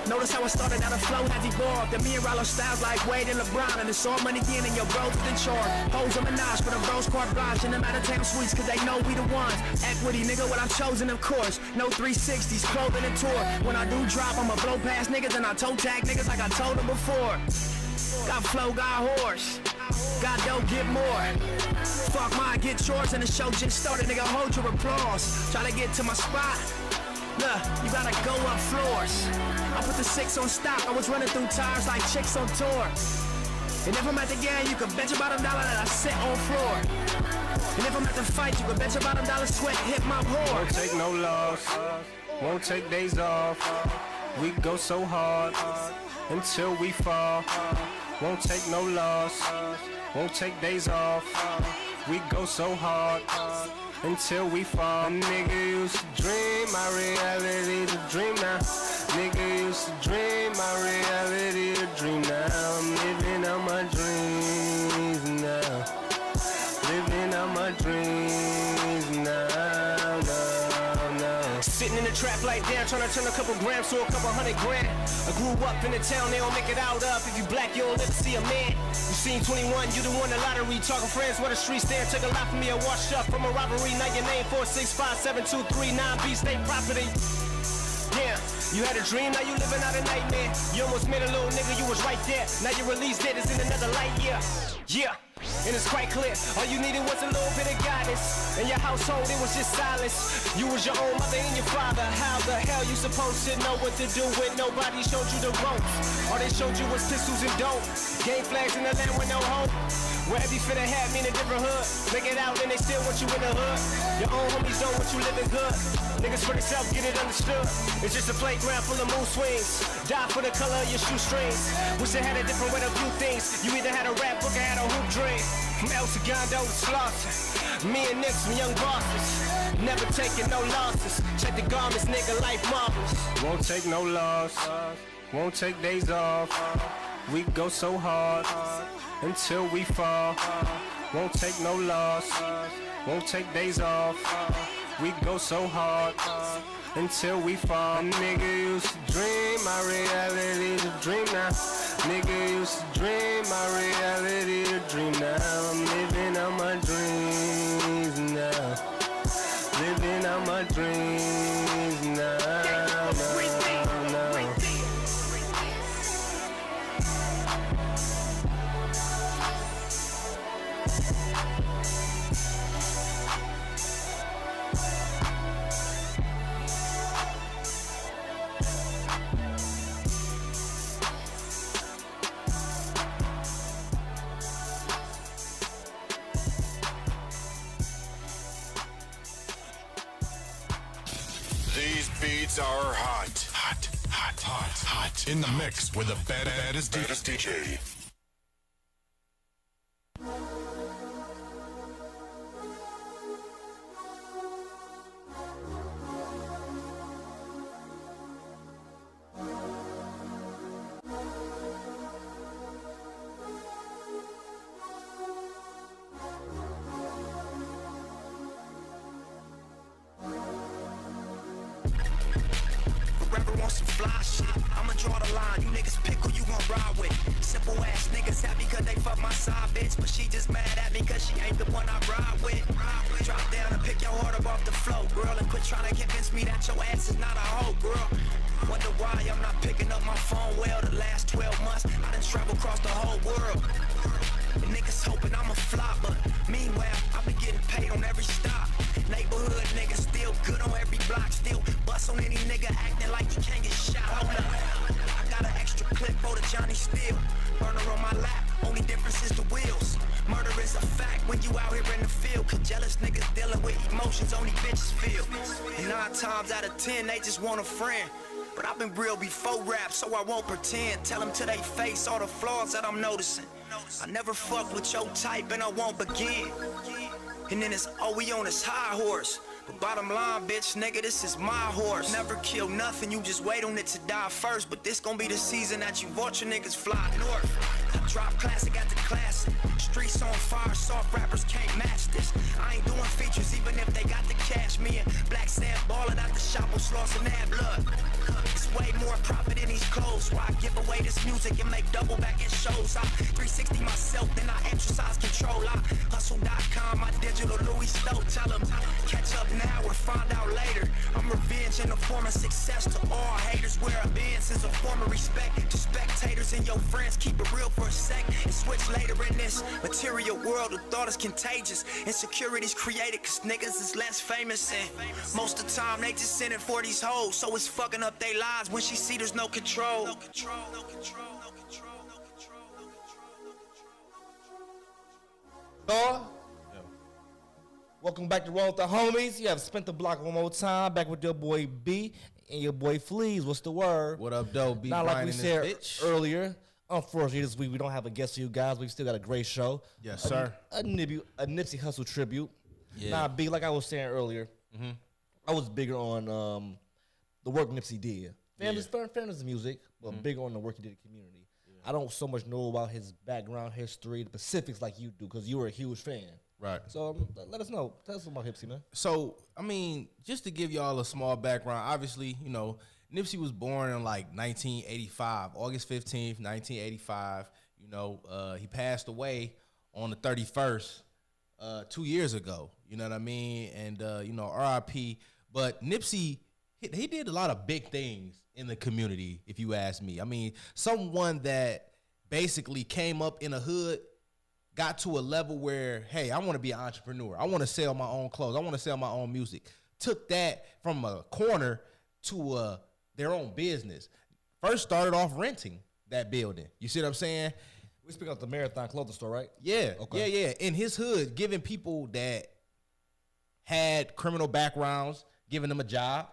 Notice how I started out of flow has evolved. And me and Rollo styles like Wade and LeBron. And it's all money in and your bros with the chart. Hoes on Minaj for the bros carte blanche. And them out of town suites cause they know we the ones. Equity, nigga, what I've chosen, of course. No 360s, clothing and tour. When I do drop, I'ma blow past niggas and I toe tag niggas like I told them before. Got flow, got horse. Got dope, get more. Fuck mine, get yours, and the show just started, nigga, hold your applause. Try to get to my spot. Look, you gotta go up floors. I put the 6 on stock, I was running through tires like chicks on tour. And if I'm at the game, you can bet your bottom dollar that I sit on floor. And if I'm at the fight, you can bet your bottom dollar sweat hit my whore. Won't take no loss, won't take days off. We go so hard until we fall. Won't take no loss, won't take days off. We go so hard until we fall. A nigga used to dream, my reality's a dream now. Nigga used to dream, my reality a dream now. I'm living out my dreams now. Living out my dreams now, now. Sitting in the trap like damn, trying to turn a couple grams to a couple $100 grand. I grew up in the town, they don't make it out up. If you black, you don't live to see a man. You seen 21, you the one the lottery. Talking friends where the street stand, took a lot from me. I washed up from a robbery. Now your name 4657239 B State property. Yeah, you had a dream, now you living out a nightmare. You almost made a little nigga, you was right there. Now your release date is in another light year. Yeah, and it's quite clear, all you needed was a little bit of guidance. In your household, it was just silence. You was your own mother and your father. How the hell you supposed to know what to do when nobody showed you the ropes? All they showed you was pistols and dope. Game flags in the land with no hope. Where every fit of hat mean a different hood. Make it out and they still want you in the hood. Your own homies don't want you living good. Niggas for themselves, get it understood. It's just a playground full of mood swings. Die for the color of your shoestrings. Wish I had a different way to view things. You either had a rap book or had a hoop dream. From El Segundo to Slauson. Me and Nipsey, young bosses. Never taking no losses. Check the garments, nigga, life marvelous. Won't take no loss, won't take days off. We go so hard until we fall. Won't take no loss, won't take days off. We go so hard until we fall. A nigga used to dream, my reality's a dream now. Nigga used to dream, my reality a dream now. I'm living out my dreams now. Living out my dreams now. These beats are hot. Hot, hot, hot, hot. In the mix with the baddest DJ. They just want a friend, but I've been real before rap, so I won't pretend. Tell them to they face all the flaws that I'm noticing. I never fuck with your type and I won't begin. And then it's, oh, we on this high horse. But bottom line, bitch, nigga, this is my horse. Never kill nothing, you just wait on it to die first. But this gon' be the season that you watch your niggas fly north. I drop classic after classic. Streets on fire, soft rappers can't match this. I ain't doing features even if they got the cash. Me and Black Sam ballin' out the shop on Sloss and that blood. It's way more profit in these clothes. Why I give away this music and make double back in shows. I 360 myself, then I exercise control. I hustle.com, my digital Louis Stowe. Tell them, catch up now or find out later. I'm revenge change in the form of success to all haters. Where a Benz is a form of respect to spectators and your friends. Keep it real for a sec and switch later in this material world. The thought is contagious. Insecurities created cause niggas is less famous. And most of the time they just send it for these hoes. So it's fucking up their lives when she see there's no control. Welcome back to Roll with the Homies. You have spent the block one more time. Back with your boy B and your boy Fleas. What's the word? What up, though? B. Not like we Brian said and this bitch. earlier. Unfortunately, this week we don't have a guest for you guys. We've still got a great show. Yes, sir. A Nipsey Hussle tribute. Yeah. Nah, B, like I was saying earlier, I was bigger on the work Nipsey did. Fairness music, but bigger on the work he did in the community. I don't so much know about his background history, the specifics like you do, because you were a huge fan. Right. So let us know. Tell us about Nipsey, man. So, I mean, just to give y'all a small background, obviously, you know, Nipsey was born in like 1985, August 15th, 1985. You know, he passed away on the 31st 2 years ago. You know what I mean? And, you know, RIP. But Nipsey, he did a lot of big things in the community, if you ask me. I mean, someone that basically came up in a hood, got to a level where, hey, I want to be an entrepreneur. I want to sell my own clothes. I want to sell my own music. Took that from a corner to their own business. First started off renting that building. You see what I'm saying? We speak of the Marathon clothing store, right? Yeah, Okay. yeah. In his hood, giving people that had criminal backgrounds, giving them a job.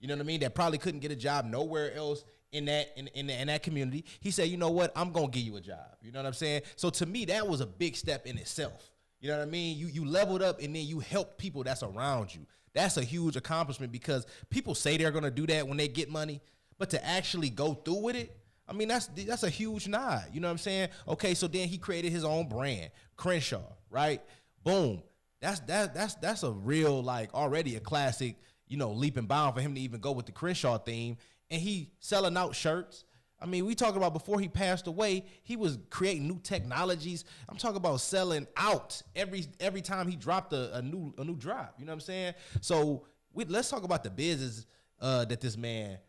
You know what I mean? That probably couldn't get a job nowhere else in that community. He said, you know what? I'm gonna give you a job. You know what I'm saying? So to me, that was a big step in itself. You know what I mean? You leveled up and then you helped people that's around you. That's a huge accomplishment because people say they're gonna do that when they get money, but to actually go through with it, I mean, that's a huge nod. You know what I'm saying? Okay, so then he created his own brand, Crenshaw, right? Boom. That's a real, like, already a classic, you know, leap and bound for him to even go with the Crenshaw theme. And he selling out shirts. I mean, we talking about before he passed away, he was creating new technologies. I'm talking about selling out every time he dropped a new drop. You know what I'm saying? So let's talk about the business that this man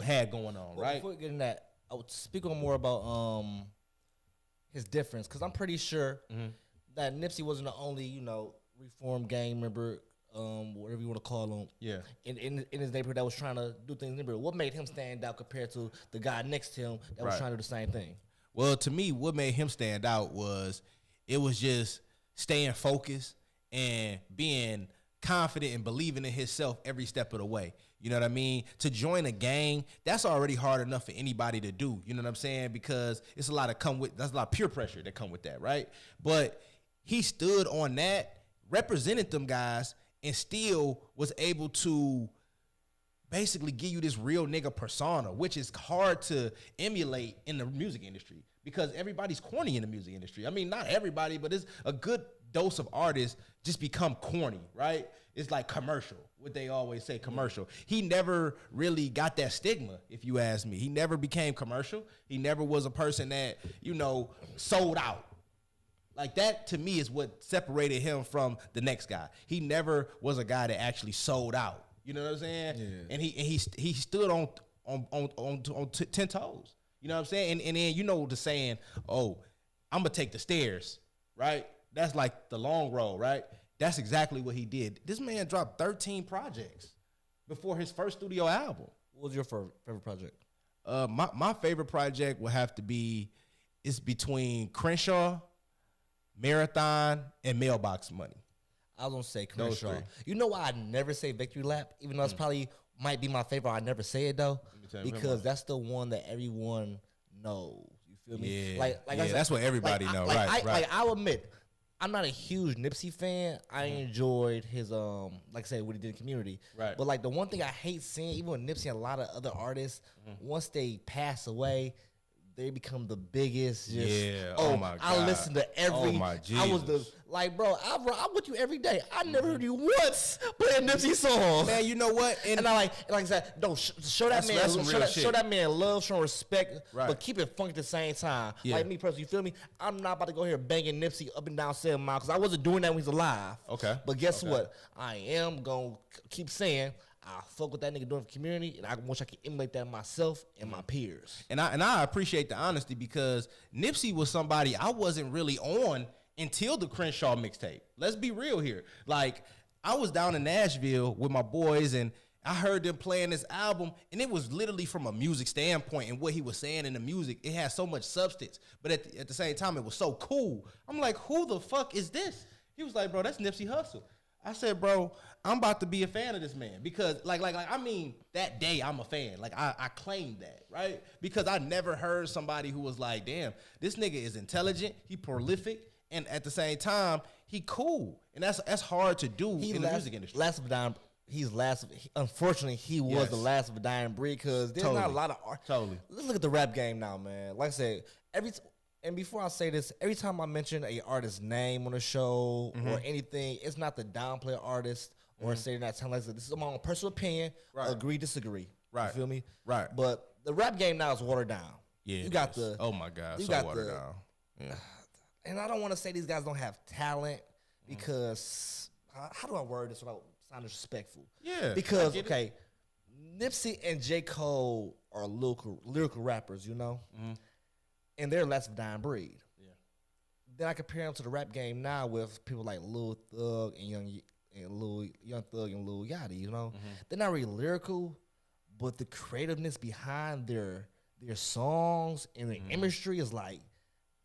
had going on, right? Before we get in that, I would speak on more about his difference, because I'm pretty sure that Nipsey wasn't the only, you know, reform gang member, whatever you want to call him, in his neighborhood that was trying to do things in the neighborhood. What made him stand out compared to the guy next to him that was trying to do the same thing? Well, to me, what made him stand out was just staying focused and being confident and believing in himself every step of the way. You know what I mean? To join a gang, that's already hard enough for anybody to do. You know what I'm saying? Because it's a lot of peer pressure that come with that, right? But he stood on that, represented them guys, and still was able to basically give you this real nigga persona, which is hard to emulate in the music industry because everybody's corny in the music industry. I mean, not everybody, but it's a good dose of artists just become corny, right? It's like commercial, what they always say, commercial. He never really got that stigma, if you ask me. He never became commercial. He never was a person that, you know, sold out. Like that, to me, is what separated him from the next guy. He never was a guy that actually sold out. You know what I'm saying? Yeah. And he stood on 10 toes. You know what I'm saying? And then you know the saying, "Oh, I'm gonna take the stairs," right? That's like the long road, right? That's exactly what he did. This man dropped 13 projects before his first studio album. What was your favorite project? My favorite project would have to be, it's between Crenshaw, Marathon, and Mailbox Money. I was gonna say Crenshaw. You know why I never say Victory Lap, even though it's probably might be my favorite. I never say it though, because that's the one that everyone knows. You feel me? Yeah, like yeah, that's what everybody knows. Right. Like I'll admit, I'm not a huge Nipsey fan. I enjoyed his like I said, what he did in the community. Right. But like the one thing I hate seeing, even with Nipsey and a lot of other artists, once they pass away, they become the biggest. Oh my God. I listen to every. Oh my Jesus. I was the bro. I'm with you every day. I never heard you once play a Nipsey song. Man, you know what? And I like I said, no, show that man, show that man love, show respect, but keep it funky at the same time. Yeah. Like me personally, you feel me? I'm not about to go here banging Nipsey up and down 7 Mile because I wasn't doing that when he's alive. Okay. But guess what? I am gonna keep saying, I fuck with that nigga doing for community, and I wish I could emulate that myself and my peers. And I appreciate the honesty because Nipsey was somebody I wasn't really on until the Crenshaw mixtape. Let's be real here. Like, I was down in Nashville with my boys, and I heard them playing this album, and it was literally from a music standpoint, and what he was saying in the music, it had so much substance. But at the same time, it was so cool. I'm like, who the fuck is this? He was like, bro, that's Nipsey Hussle. I said, bro, I'm about to be a fan of this man because, I mean, that day I'm a fan. Like, I claimed that, right? Because I never heard somebody who was like, damn, this nigga is intelligent, he prolific, and at the same time, he cool. And that's hard to do in the music industry. Unfortunately, he was the last of a dying breed because there's not a lot of art. Totally. Let's look at the rap game now, man. Like I said, and before I say this, every time I mention a artist's name on a show or anything, it's not the downplay artist or say not telling like this is my own personal opinion. Right. Agree, disagree. Right. You feel me? Right. But the rap game now is watered down. Yeah. You got the. Oh my God. You so got watered the, down. Yeah. And I don't want to say these guys don't have talent because how do I word this without sounding disrespectful? Yeah. Because Nipsey and J. Cole are lyrical rappers, you know? And they're less of a dying breed. Yeah. Then I compare them to the rap game now with people like Lil Thug and Young Thug and Lil Yachty, you know? They're not really lyrical, but the creativeness behind their songs and their imagery is like,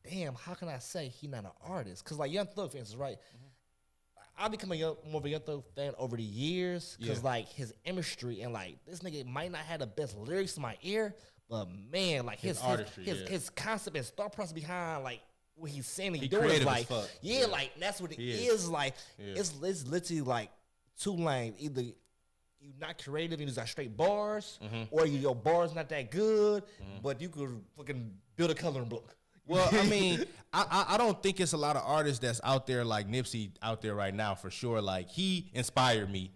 damn, how can I say he not an artist? Because like Young Thug, for instance, right? I become more of a Young Thug fan over the years because like his imagery and like this nigga might not have the best lyrics in my ear, but man, like his artistry, his concept and thought process behind like what he's saying and doing is like, like that's what it is. Like it's literally like two lanes. Either you're not creative and you just got straight bars, or your bars not that good, but you could fucking build a coloring book. Well, I mean, I don't think it's a lot of artists that's out there like Nipsey out there right now for sure. Like he inspired me,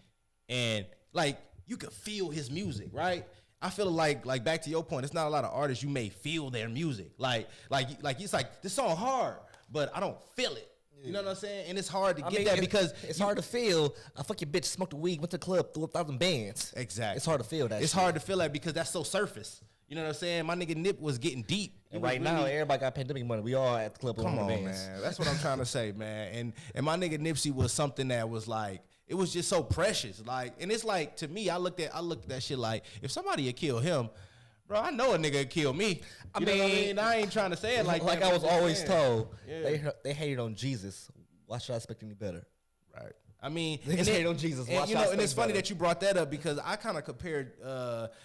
and like you could feel his music, right? I feel like back to your point, it's not a lot of artists you may feel their music. Like it's like this song hard, but I don't feel it. You know what I'm saying? And it's hard to get that because it's hard to feel. I fucking bitch smoked the weed, went to the club, threw 1,000 bands. Exactly. It's hard to feel that. It's hard to feel that because that's so surface. You know what I'm saying? My nigga Nip was getting deep. And right now, everybody got pandemic money. We all at the club. Come on, man. That's what I'm trying to say, man. And my nigga Nipsey was something that was like, it was just so precious. Like, and it's like, to me, I looked at that shit like, if somebody had killed him, bro, I know a nigga would kill me. You know what I mean? I ain't trying to say it like that. I was always told, they hated on Jesus. Why should I expect any better? Right. I mean, niggas hate on Jesus. And, and it's funny that you brought that up because I kind of compared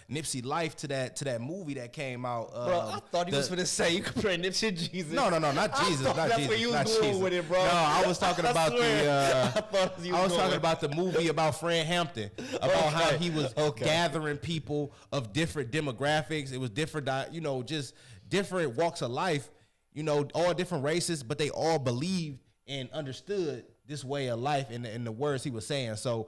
Nipsey life to that movie that came out. Bro, I thought he was going to say you compared Nipsey and Jesus. No, not Jesus. That's where you was going with it, bro. No, I was talking about about the movie about Fred Hampton, about how he was gathering people of different demographics. It was different, just different walks of life. All different races, but they all believed and understood this way of life and the words he was saying. So,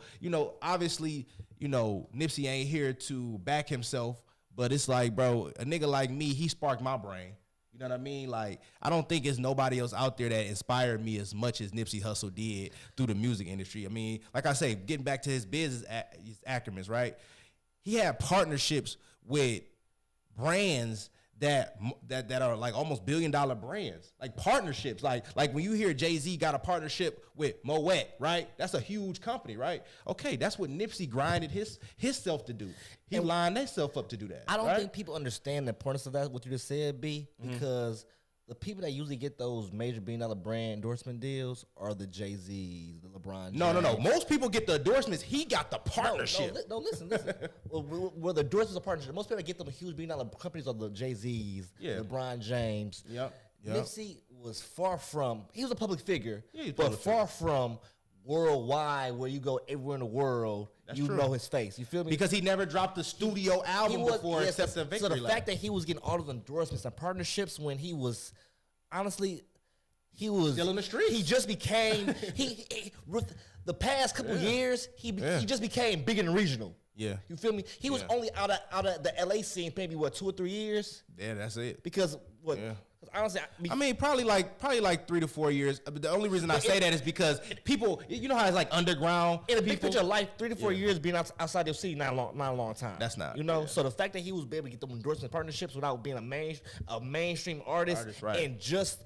obviously, Nipsey ain't here to back himself, but it's like, bro, a nigga like me, he sparked my brain. You know what I mean? Like, I don't think there's nobody else out there that inspired me as much as Nipsey Hussle did through the music industry. I mean, like I say, getting back to his business his acumen, right? He had partnerships with brands that are like almost $1 billion brands, like partnerships, like when you hear Jay-Z got a partnership with Moet, right? That's a huge company, right? Okay, that's what Nipsey grinded his self to do. He lined himself up to do that. I don't think people understand the importance of that, what you just said, B, because the people that usually get those major $1 billion brand endorsement deals are the Jay-Z's, the LeBron James. No. Most people get the endorsements. He got the partnership. No, listen. Well, the endorsements are partnership. Most people that get them huge $1 billion companies are the Jay-Z's, LeBron James. Yep. Nipsey was far from, he was a public figure, but far from worldwide where you go everywhere in the world, know his face. You feel me? Because he never dropped a studio album before except the Victory Lap. So the fact that he was getting all those endorsements and partnerships when he was, honestly, he was still in the streets. He just became, with the past couple years, he just became big and regional. Yeah. You feel me? He was only out of the LA scene maybe 2 or 3 years. Yeah, that's it. Because Honestly, I mean, probably like 3 to 4 years. But the only reason I say that is because people, you know how it's like underground. In a big picture of life, 3 to 4 years being outside your city, not a long time. That's not. You know, so the fact that he was able to get them endorsement partnerships without being a mainstream artist right. and just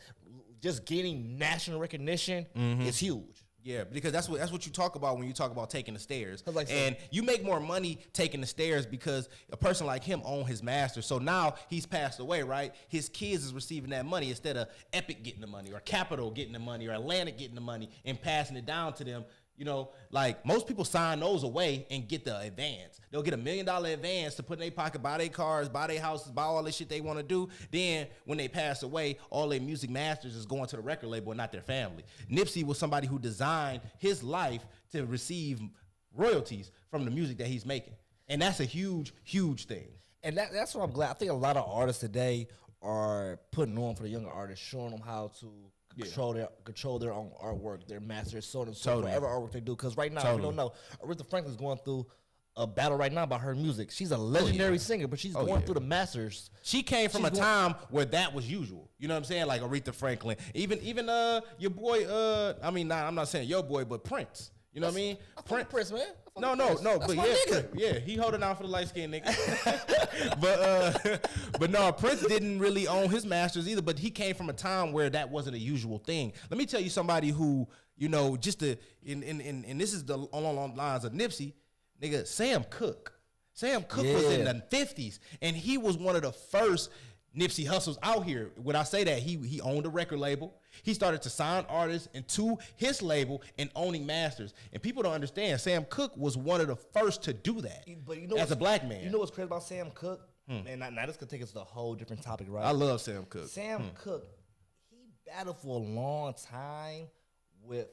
getting national recognition is huge. Yeah, because that's what you talk about when you talk about taking the stairs. Like and you make more money taking the stairs because a person like him owned his master. So now he's passed away, right? His kids is receiving that money instead of Epic getting the money or Capitol getting the money or Atlantic getting the money and passing it down to them. You know, like most people sign those away and get the advance. They'll get $1 million advance to put in their pocket, buy their cars, buy their houses, buy all the shit they want to do. Then when they pass away, all their music masters is going to the record label and not their family. Nipsey was somebody who designed his life to receive royalties from the music that he's making. And that's a huge, huge thing. And that's what I'm glad. I think a lot of artists today are putting on for the younger artists, showing them how to control their own artwork, their masters, so on and so forth, whatever artwork they do. Because right now, if you don't know, Aretha Franklin's going through a battle right now about her music. She's a legendary singer, but she's going through the masters. She came from a time where that was usual. You know what I'm saying? Like Aretha Franklin, even your boy. I'm not saying your boy, but Prince. You know what I mean? Prince, man. No, but yeah, he holding out for the light skinned nigga. but no, Prince didn't really own his masters either. But he came from a time where that wasn't a usual thing. Let me tell you somebody who, you know, and this is along the lines of Nipsey, nigga, Sam Cooke. Sam Cooke was in the 50s, and he was one of the first Nipsey Hussles out here. When I say that, he owned a record label. He started to sign artists into his label and owning masters. And people don't understand, Sam Cooke was one of the first to do that. But you know, as a black man. You know what's crazy about Sam Cooke? And now this could take us to a whole different topic, right? I love Sam Cooke. Sam Cooke, he battled for a long time with.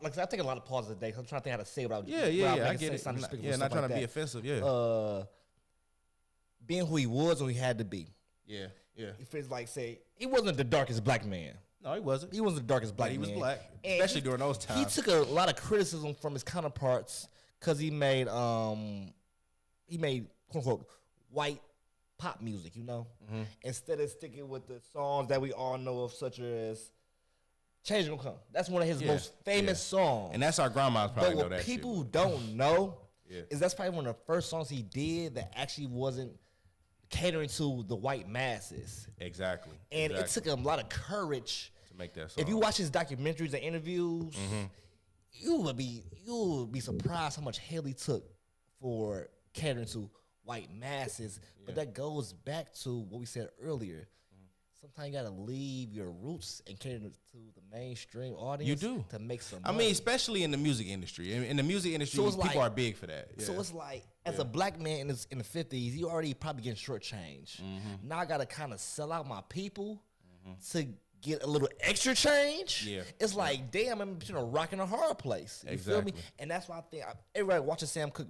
Like I take a lot of pauses today because I'm trying to think how to say it without. I get it. Not trying to be offensive. Yeah. Being who he was and who he had to be. Yeah. He feels like, say, he wasn't the darkest black man. No, he wasn't. He wasn't the darkest black man. He was black, and especially during those times. He took a lot of criticism from his counterparts because he made quote unquote white pop music, you know, instead of sticking with the songs that we all know of, such as "Change Gonna Come." That's one of his most famous songs, and that's our grandmas probably know that. But what people don't know is that's probably one of the first songs he did that actually wasn't catering to the white masses. Exactly. And it took him a lot of courage to make that song. If you watch his documentaries and interviews, you will be surprised how much hell he took for catering to white masses. But that goes back to what we said earlier. Sometimes you gotta leave your roots and cater to the mainstream audience. You do to make some money. I mean, especially in the music industry. In the music industry, so people are big for that. So it's like, as a black man in the 50s, you already probably getting shortchanged. Now I gotta kind of sell out my people to get a little extra change. Yeah, it's like, damn, I'm between a rock and a hard place. You feel me? And that's why I think everybody watch a Sam Cooke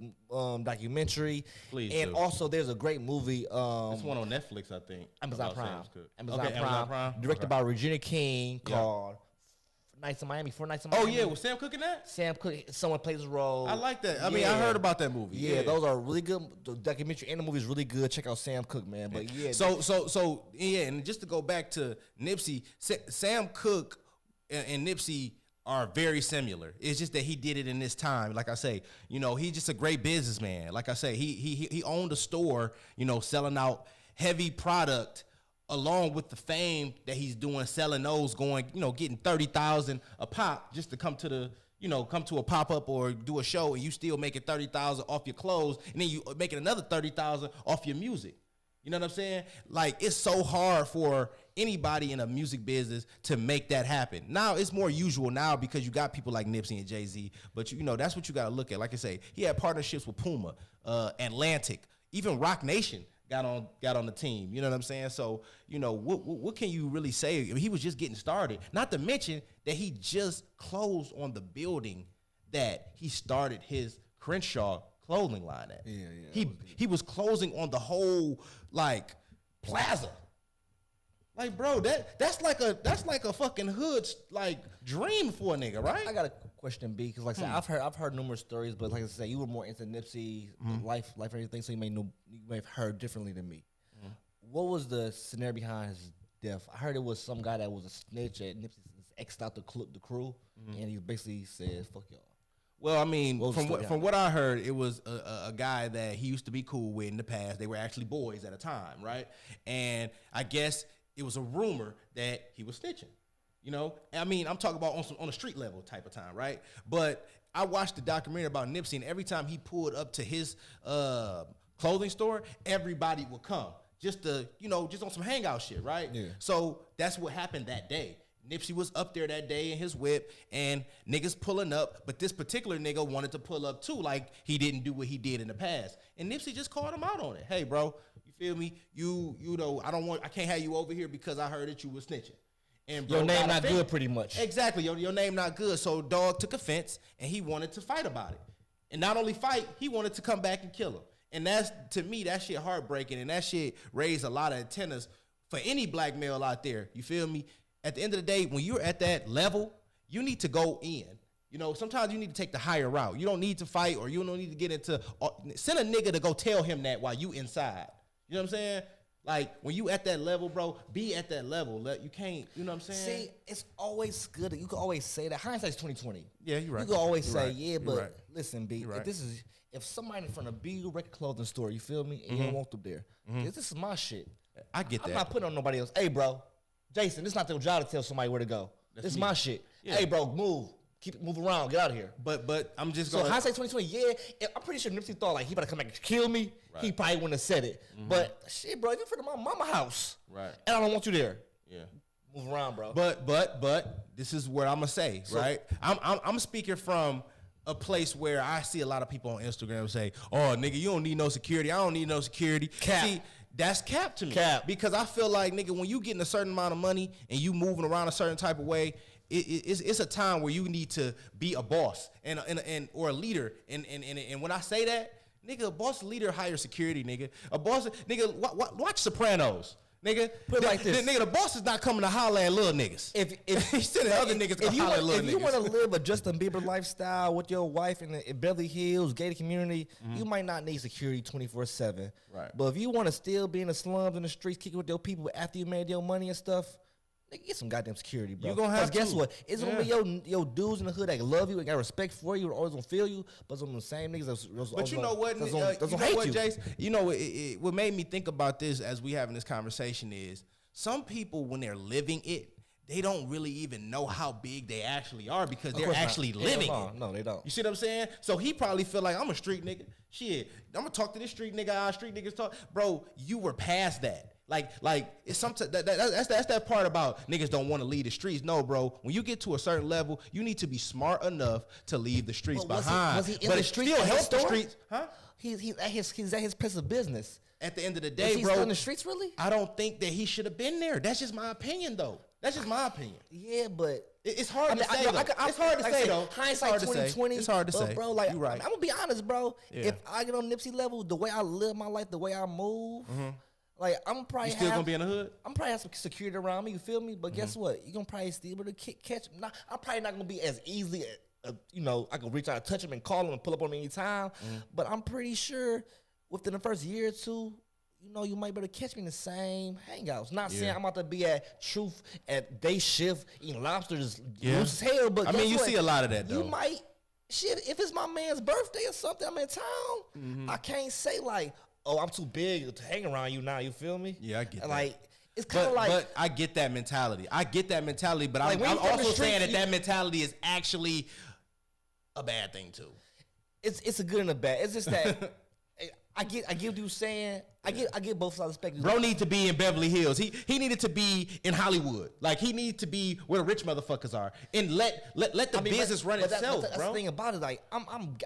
documentary. Please and do. Also, there's a great movie. There's one on Netflix, I think. Amazon Prime. Amazon Prime. Directed by Regina King, called Nights in Miami. 4 Nights in Miami. Oh yeah, was Sam Cooke in that? Sam Cooke, someone plays a role. I like that. I mean, I heard about that movie. Yeah, those are really good. The documentary and the movie is really good. Check out Sam Cooke, man. But yeah. So and just to go back to Nipsey, Sam Cooke and Nipsey are very similar. It's just that he did it in this time. Like I say, you know, he's just a great businessman. Like I say, he owned a store, you know, selling out heavy product, along with the fame that he's doing, selling those, going, you know, getting 30,000 a pop just to come to a pop-up or do a show, and you still making 30,000 off your clothes, and then you making another 30,000 off your music. You know what I'm saying? Like, it's so hard for anybody in a music business to make that happen. Now it's more usual now because you got people like Nipsey and Jay-Z, but you know, that's what you got to look at. Like I say, he had partnerships with Puma, Atlantic, even Rock Nation got on the team. You know what I'm saying? So, you know, what can you really say? I mean, he was just getting started. Not to mention that he just closed on the building that he started his Crenshaw clothing line at. He was closing on the whole like plaza. Like, bro, that's like a fucking hood like dream for a nigga, right? I got a question, B, because like I said, I've heard numerous stories, but like I said, you were more into Nipsey life and everything, so you may have heard differently than me. What was the scenario behind his death? I heard it was some guy that was a snitch at Nipsey X'd out the crew, and he basically said, "Fuck y'all." Well, I mean, from what I heard, it was a guy that he used to be cool with in the past. They were actually boys at a time, right? And I guess it was a rumor that he was snitching. You know, I mean, I'm talking about on a street level type of time, right? But I watched the documentary about Nipsey, and every time he pulled up to his clothing store, everybody would come just on some hangout shit, right? Yeah. So that's what happened that day. Nipsey was up there that day in his whip, and niggas pulling up, but this particular nigga wanted to pull up too, like he didn't do what he did in the past. And Nipsey just called him out on it. Hey, bro, you feel me? You know, I can't have you over here because I heard that you was snitching. And bro, your name not good, pretty much. Exactly, your name not good. So dog took offense, and he wanted to fight about it. And not only fight, he wanted to come back and kill him. And that's, to me, that shit heartbreaking, and that shit raised a lot of antennas for any black male out there. You feel me? At the end of the day, when you're at that level, you need to go in. You know, sometimes you need to take the higher route. You don't need to fight, or you don't need to get into. Send a nigga to go tell him that while you inside. You know what I'm saying? Like, when you at that level, bro, be at that level. You can't, you know what I'm saying? See, it's always good. You can always say that. Hindsight's 20/20. Yeah, you're right. You can always say, right. yeah, but right. listen, B, right. if somebody in front of B record clothing store, you feel me, and you don't want them there, this is my shit. I get that. I'm not putting on nobody else. Hey, bro, Jason, this is not your job to tell somebody where to go. This is my shit. Yeah. Hey, bro, move. Move around. Get out of here. But I'm just going. So hindsight 20/20. Yeah, I'm pretty sure Nipsey thought like he better come back and kill me. Right. He probably wouldn't have said it. But shit, bro, if you're in front of my mama house, right, and I don't want you there. Yeah, move around, bro. But this is what I'm gonna say, right? I'm speaking from a place where I see a lot of people on Instagram say, "Oh, nigga, you don't need no security. I don't need no security." Cap. See, that's cap to me. Cap. Because I feel like, nigga, when you getting a certain amount of money and you moving around a certain type of way, it's a time where you need to be a boss and or a leader. And when I say that, nigga, a boss leader hires security, nigga. A boss, nigga, watch Sopranos. Nigga, put it like this. Nigga, the boss is not coming to holler at little niggas. If he's sending other niggas to holler at little niggas. If you want to live a Justin Bieber lifestyle with your wife in Beverly Hills, gated community, you might not need security 24/7. Right. But if you want to still be in the slums in the streets, kicking with your people after you made your money and stuff, nigga, get some goddamn security, bro. You gonna have guess what? It's gonna be your dudes in the hood that love you and got respect for you, or always gonna feel you. But some of the same niggas that's but you know what? You know what, Jace? You know what made me think about this as we having this conversation is some people, when they're living it, they don't really even know how big they actually are because they're actually living it. No, they don't. You see what I'm saying? So he probably feel like, I'm a street nigga. Shit, I'm gonna talk to this street nigga. Our street niggas talk, bro. You were past that. Like it's sometimes that's that part about niggas don't want to leave the streets. No, bro. When you get to a certain level, you need to be smart enough to leave the streets behind. Was he in the streets? Still help the streets, huh? He's at his place of business. At the end of the day, bro, still in the streets, really? I don't think that he should have been there. That's just my opinion, though. That's just my opinion. Yeah, but it's hard to say. It's hard to say, though. Hindsight 20/20. It's hard to say, bro. Like, you're right. I'm gonna be honest, bro. Yeah. If I get on Nipsey level, the way I live my life, the way I move. Like, I'm probably still gonna be in the hood. I'm probably have some security around me. You feel me? But guess what? You gonna probably still be able to catch him. I'm probably not gonna be as easily. I can reach out, touch him, and call him and pull up on him anytime. But I'm pretty sure within the first year or two, you might be able to catch me in the same hangouts. Not saying I'm about to be at Truth at day shift eating lobsters loose as hell. But I mean, you see a lot of that though. You might. Shit, if it's my man's birthday or something, I'm in town. I can't say like, oh, I'm too big to hang around you now. You feel me? Yeah, I get that. Like, it's kind of like. But I get that mentality. But like, I'm also saying that mentality is actually a bad thing too. It's a good and a bad. It's just that I get what you're saying. I get both sides of the spectrum. Bro need to be in Beverly Hills. He needed to be in Hollywood. Like, he needs to be where the rich motherfuckers are. And let the business run itself, that's bro. the thing about it. Like,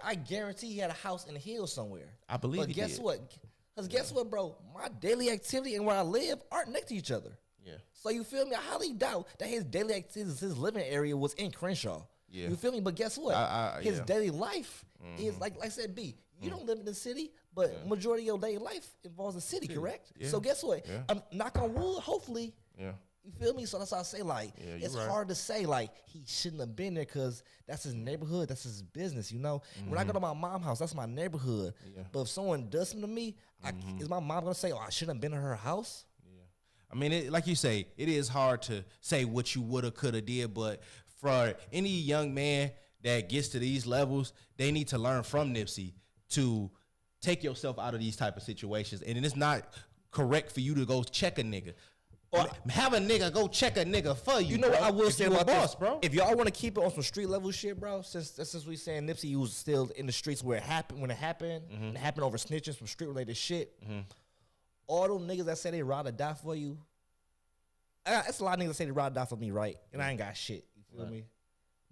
I guarantee he had a house in the hills somewhere. I believe but he guess did. what? Because guess what, bro? My daily activity and where I live aren't next to each other. Yeah. So you feel me? I highly doubt that his daily activities, his living area was in Crenshaw. Yeah. You feel me? But guess what? His daily life is like I said, B. You don't live in the city, but majority of your daily life involves the city, correct? Yeah. So guess what? Knock on wood, hopefully. Yeah. You feel me? So that's why I say, like, it's hard to say, like, he shouldn't have been there because that's his neighborhood. That's his business, When I go to my mom's house, that's my neighborhood. Yeah. But if someone does something to me, is my mom going to say, oh, I shouldn't have been in her house? I mean, like you say, it is hard to say what you woulda, coulda did, but for any young man that gets to these levels, they need to learn from Nipsey to take yourself out of these type of situations. And it's not correct for you to go check a nigga. Or have a nigga go check a nigga for you. You know, bro, what I will say about boss, this, bro. If y'all want to keep it on some street level shit, bro, since we saying Nipsey was still in the streets where it happened, when it happened, and it happened over snitching, some street related shit. All them niggas that say they ride or die for you, it's a lot of niggas that say they ride or die for me, right? And I ain't got shit. You feel me?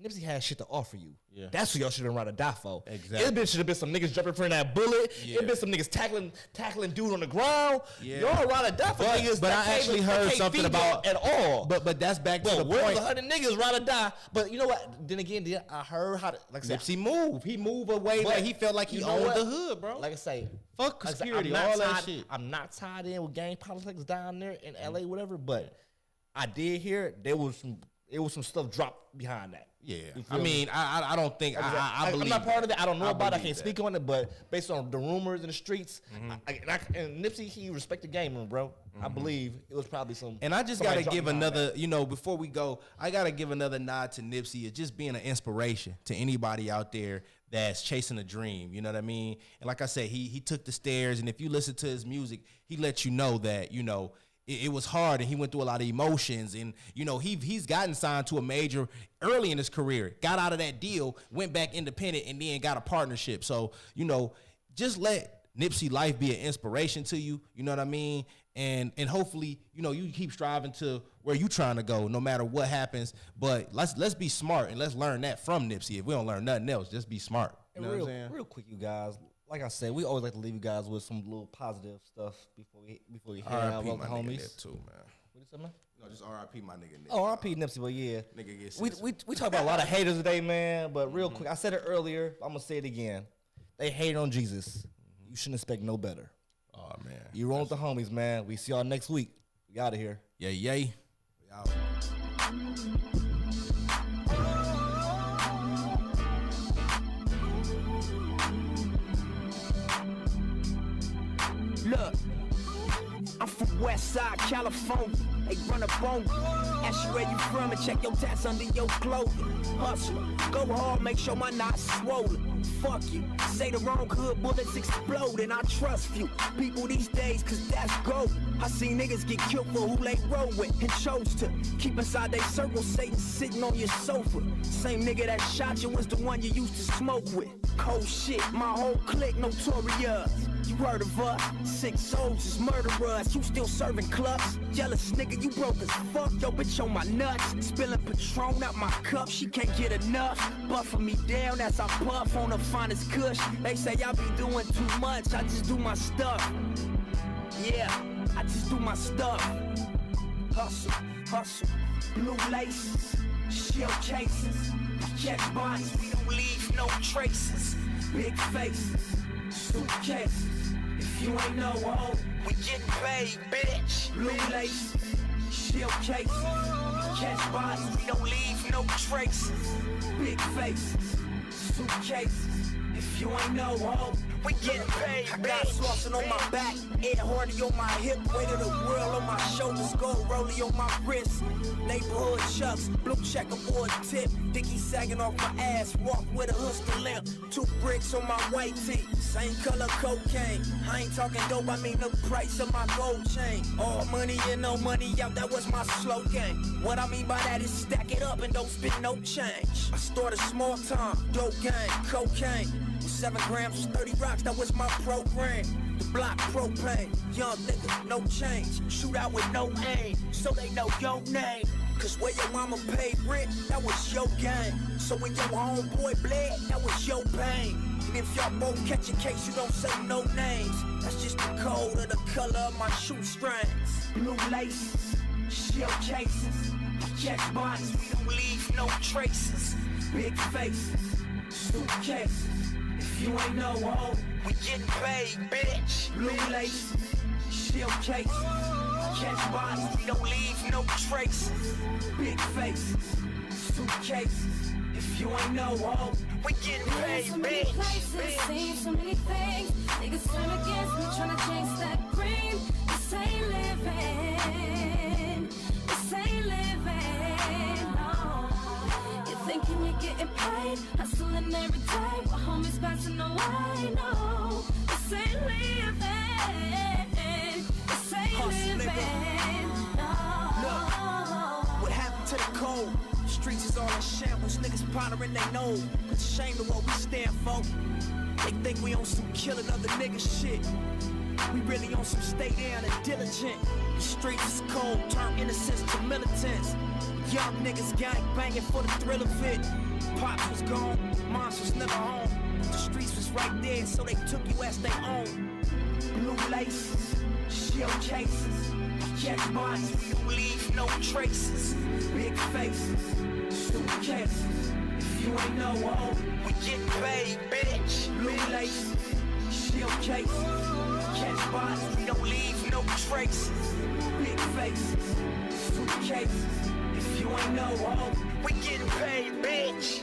Nipsey had shit to offer you. Yeah. That's what y'all should have ride or die for. Exactly. It should have been some niggas jumping for that bullet. Yeah. It been some niggas tackling dude on the ground. Yeah. Y'all ride or die for niggas. But I actually heard something about at all. But that's back to the where point. 100 niggas ride or die. But you know what? Then again, I heard how to, like I said, Nipsey move. He moved away that he felt like he owned the hood, bro. Like I say, fuck like I say, security, all that tied, shit. I'm not tied in with gang politics down there in LA, whatever. But I did hear there was some stuff dropped behind that. Yeah, I mean, I don't think I believe. I'm not part of it. I don't know about it. I can't that. speak on it. But based on the rumors in the streets, and Nipsey, he respect the game, bro. I believe it was probably some. And I just gotta give another, before we go, I gotta give another nod to Nipsey. It's just being an inspiration to anybody out there that's chasing a dream. You know what I mean? And like I said, he took the stairs, and if you listen to his music, he lets you know that it was hard, and he went through a lot of emotions, and he's gotten signed to a major early in his career, got out of that deal, went back independent, and then got a partnership. So just let Nipsey life be an inspiration to you. You know what I mean? And hopefully you keep striving to where you trying to go, no matter what happens. But let's be smart, and let's learn that from Nipsey. If we don't learn nothing else, just be smart. You know what I'm saying? Real quick, you guys. Like I said, we always like to leave you guys with some little positive stuff before we head out with the homies. Nip too, man. What you say, man? No, just R.I.P. my nigga Nip. Oh, R.I.P. Nipsey, but yeah. Nigga gets we talk about a lot of haters today, man. But real quick, I said it earlier. I'm gonna say it again. They hate on Jesus. You shouldn't expect no better. Oh man, you roll with the homies, man. We see y'all next week. We out of here. Yay. We out. Look, I'm from West Side, California. They run up on you. Ask you where you from and check your tats under your clothing. Hustle, go hard, make sure my knot's swollen. Fuck you, say the wrong hood, bullets explode, and I trust you. People these days, cause that's gold. I seen niggas get killed for who they roll with and chose to keep inside they circle, Satan sitting on your sofa. Same nigga that shot you was the one you used to smoke with. Cold shit, my whole clique notorious. You heard of us, 6 soldiers, murderers, you still serving clubs. Jealous nigga, you broke as fuck, yo bitch on my nuts. Spilling Patron out my cup, she can't get enough. Buffing me down as I puff on the finest kush. They say I be doing too much, I just do my stuff. Yeah, I just do my stuff. Hustle, blue laces, shell cases, check bodies, we don't leave no traces. Big faces, suitcases. If you ain't no hoe, we getting paid, bitch. Blue laces, shell cases, catch bodies, we don't leave no traces. Big faces, suitcases. If you ain't no hoe, we getting paid, bitch. I got Slauson on my back, Ed Hardy on my hip, weight of the world on my shoulders, gold rollie on my wrist. Neighborhood chucks, blue checkerboard tip, Dickie sagging off my ass, walk with a Hussle limp. 2 bricks on my white tee, same color cocaine. I ain't talking dope, I mean the price of my gold chain. All money in, no money out, that was my slogan. What I mean by that is stack it up and don't spend no change. I started small time, dope gang, cocaine. 7 grams was 30 rocks, that was my program. The block propane, young nigga, no change. Shoot out with no aim, so they know your name. Cause where your mama paid rent, that was your game. So when your homeboy bled, that was your pain. And if y'all both catch a case, you don't say no names. That's just the code of the color of my shoestrings. Blue laces, shell cases, catch bodies, we don't leave no traces. Big faces, suitcases. If you ain't no hoe, we getting paid, bitch. Blue laces, shell cases, catch bodies, we don't leave no traces. Big faces, suitcases. If you ain't no hoe, we getting paid, so many bitch. places, seen so many things. Niggas turn against me, tryna chase that cream. This ain't living. getting paid, hustling every day. While homies passing away, no, this ain't living. This ain't living. No. What happened to the code? Streets is all in shambles, niggas pondering they know. It's a shame to what we stand for. They think we on some killing other niggas shit. We really on some stay down and diligent. The streets is cold, turn innocence to militants. Young niggas gang banging for the thrill of it. Pops was gone, moms was never home. The streets was right there, so they took you as they own. Blue laces, shield cases, catch bodies, we don't leave no traces. Big faces, suitcases. If you ain't know, oh, we get paid, bitch. Blue laces, shield cases, catch bodies, we don't leave no traces. Big faces, suitcases. If you ain't know, oh, we getting paid, bitch.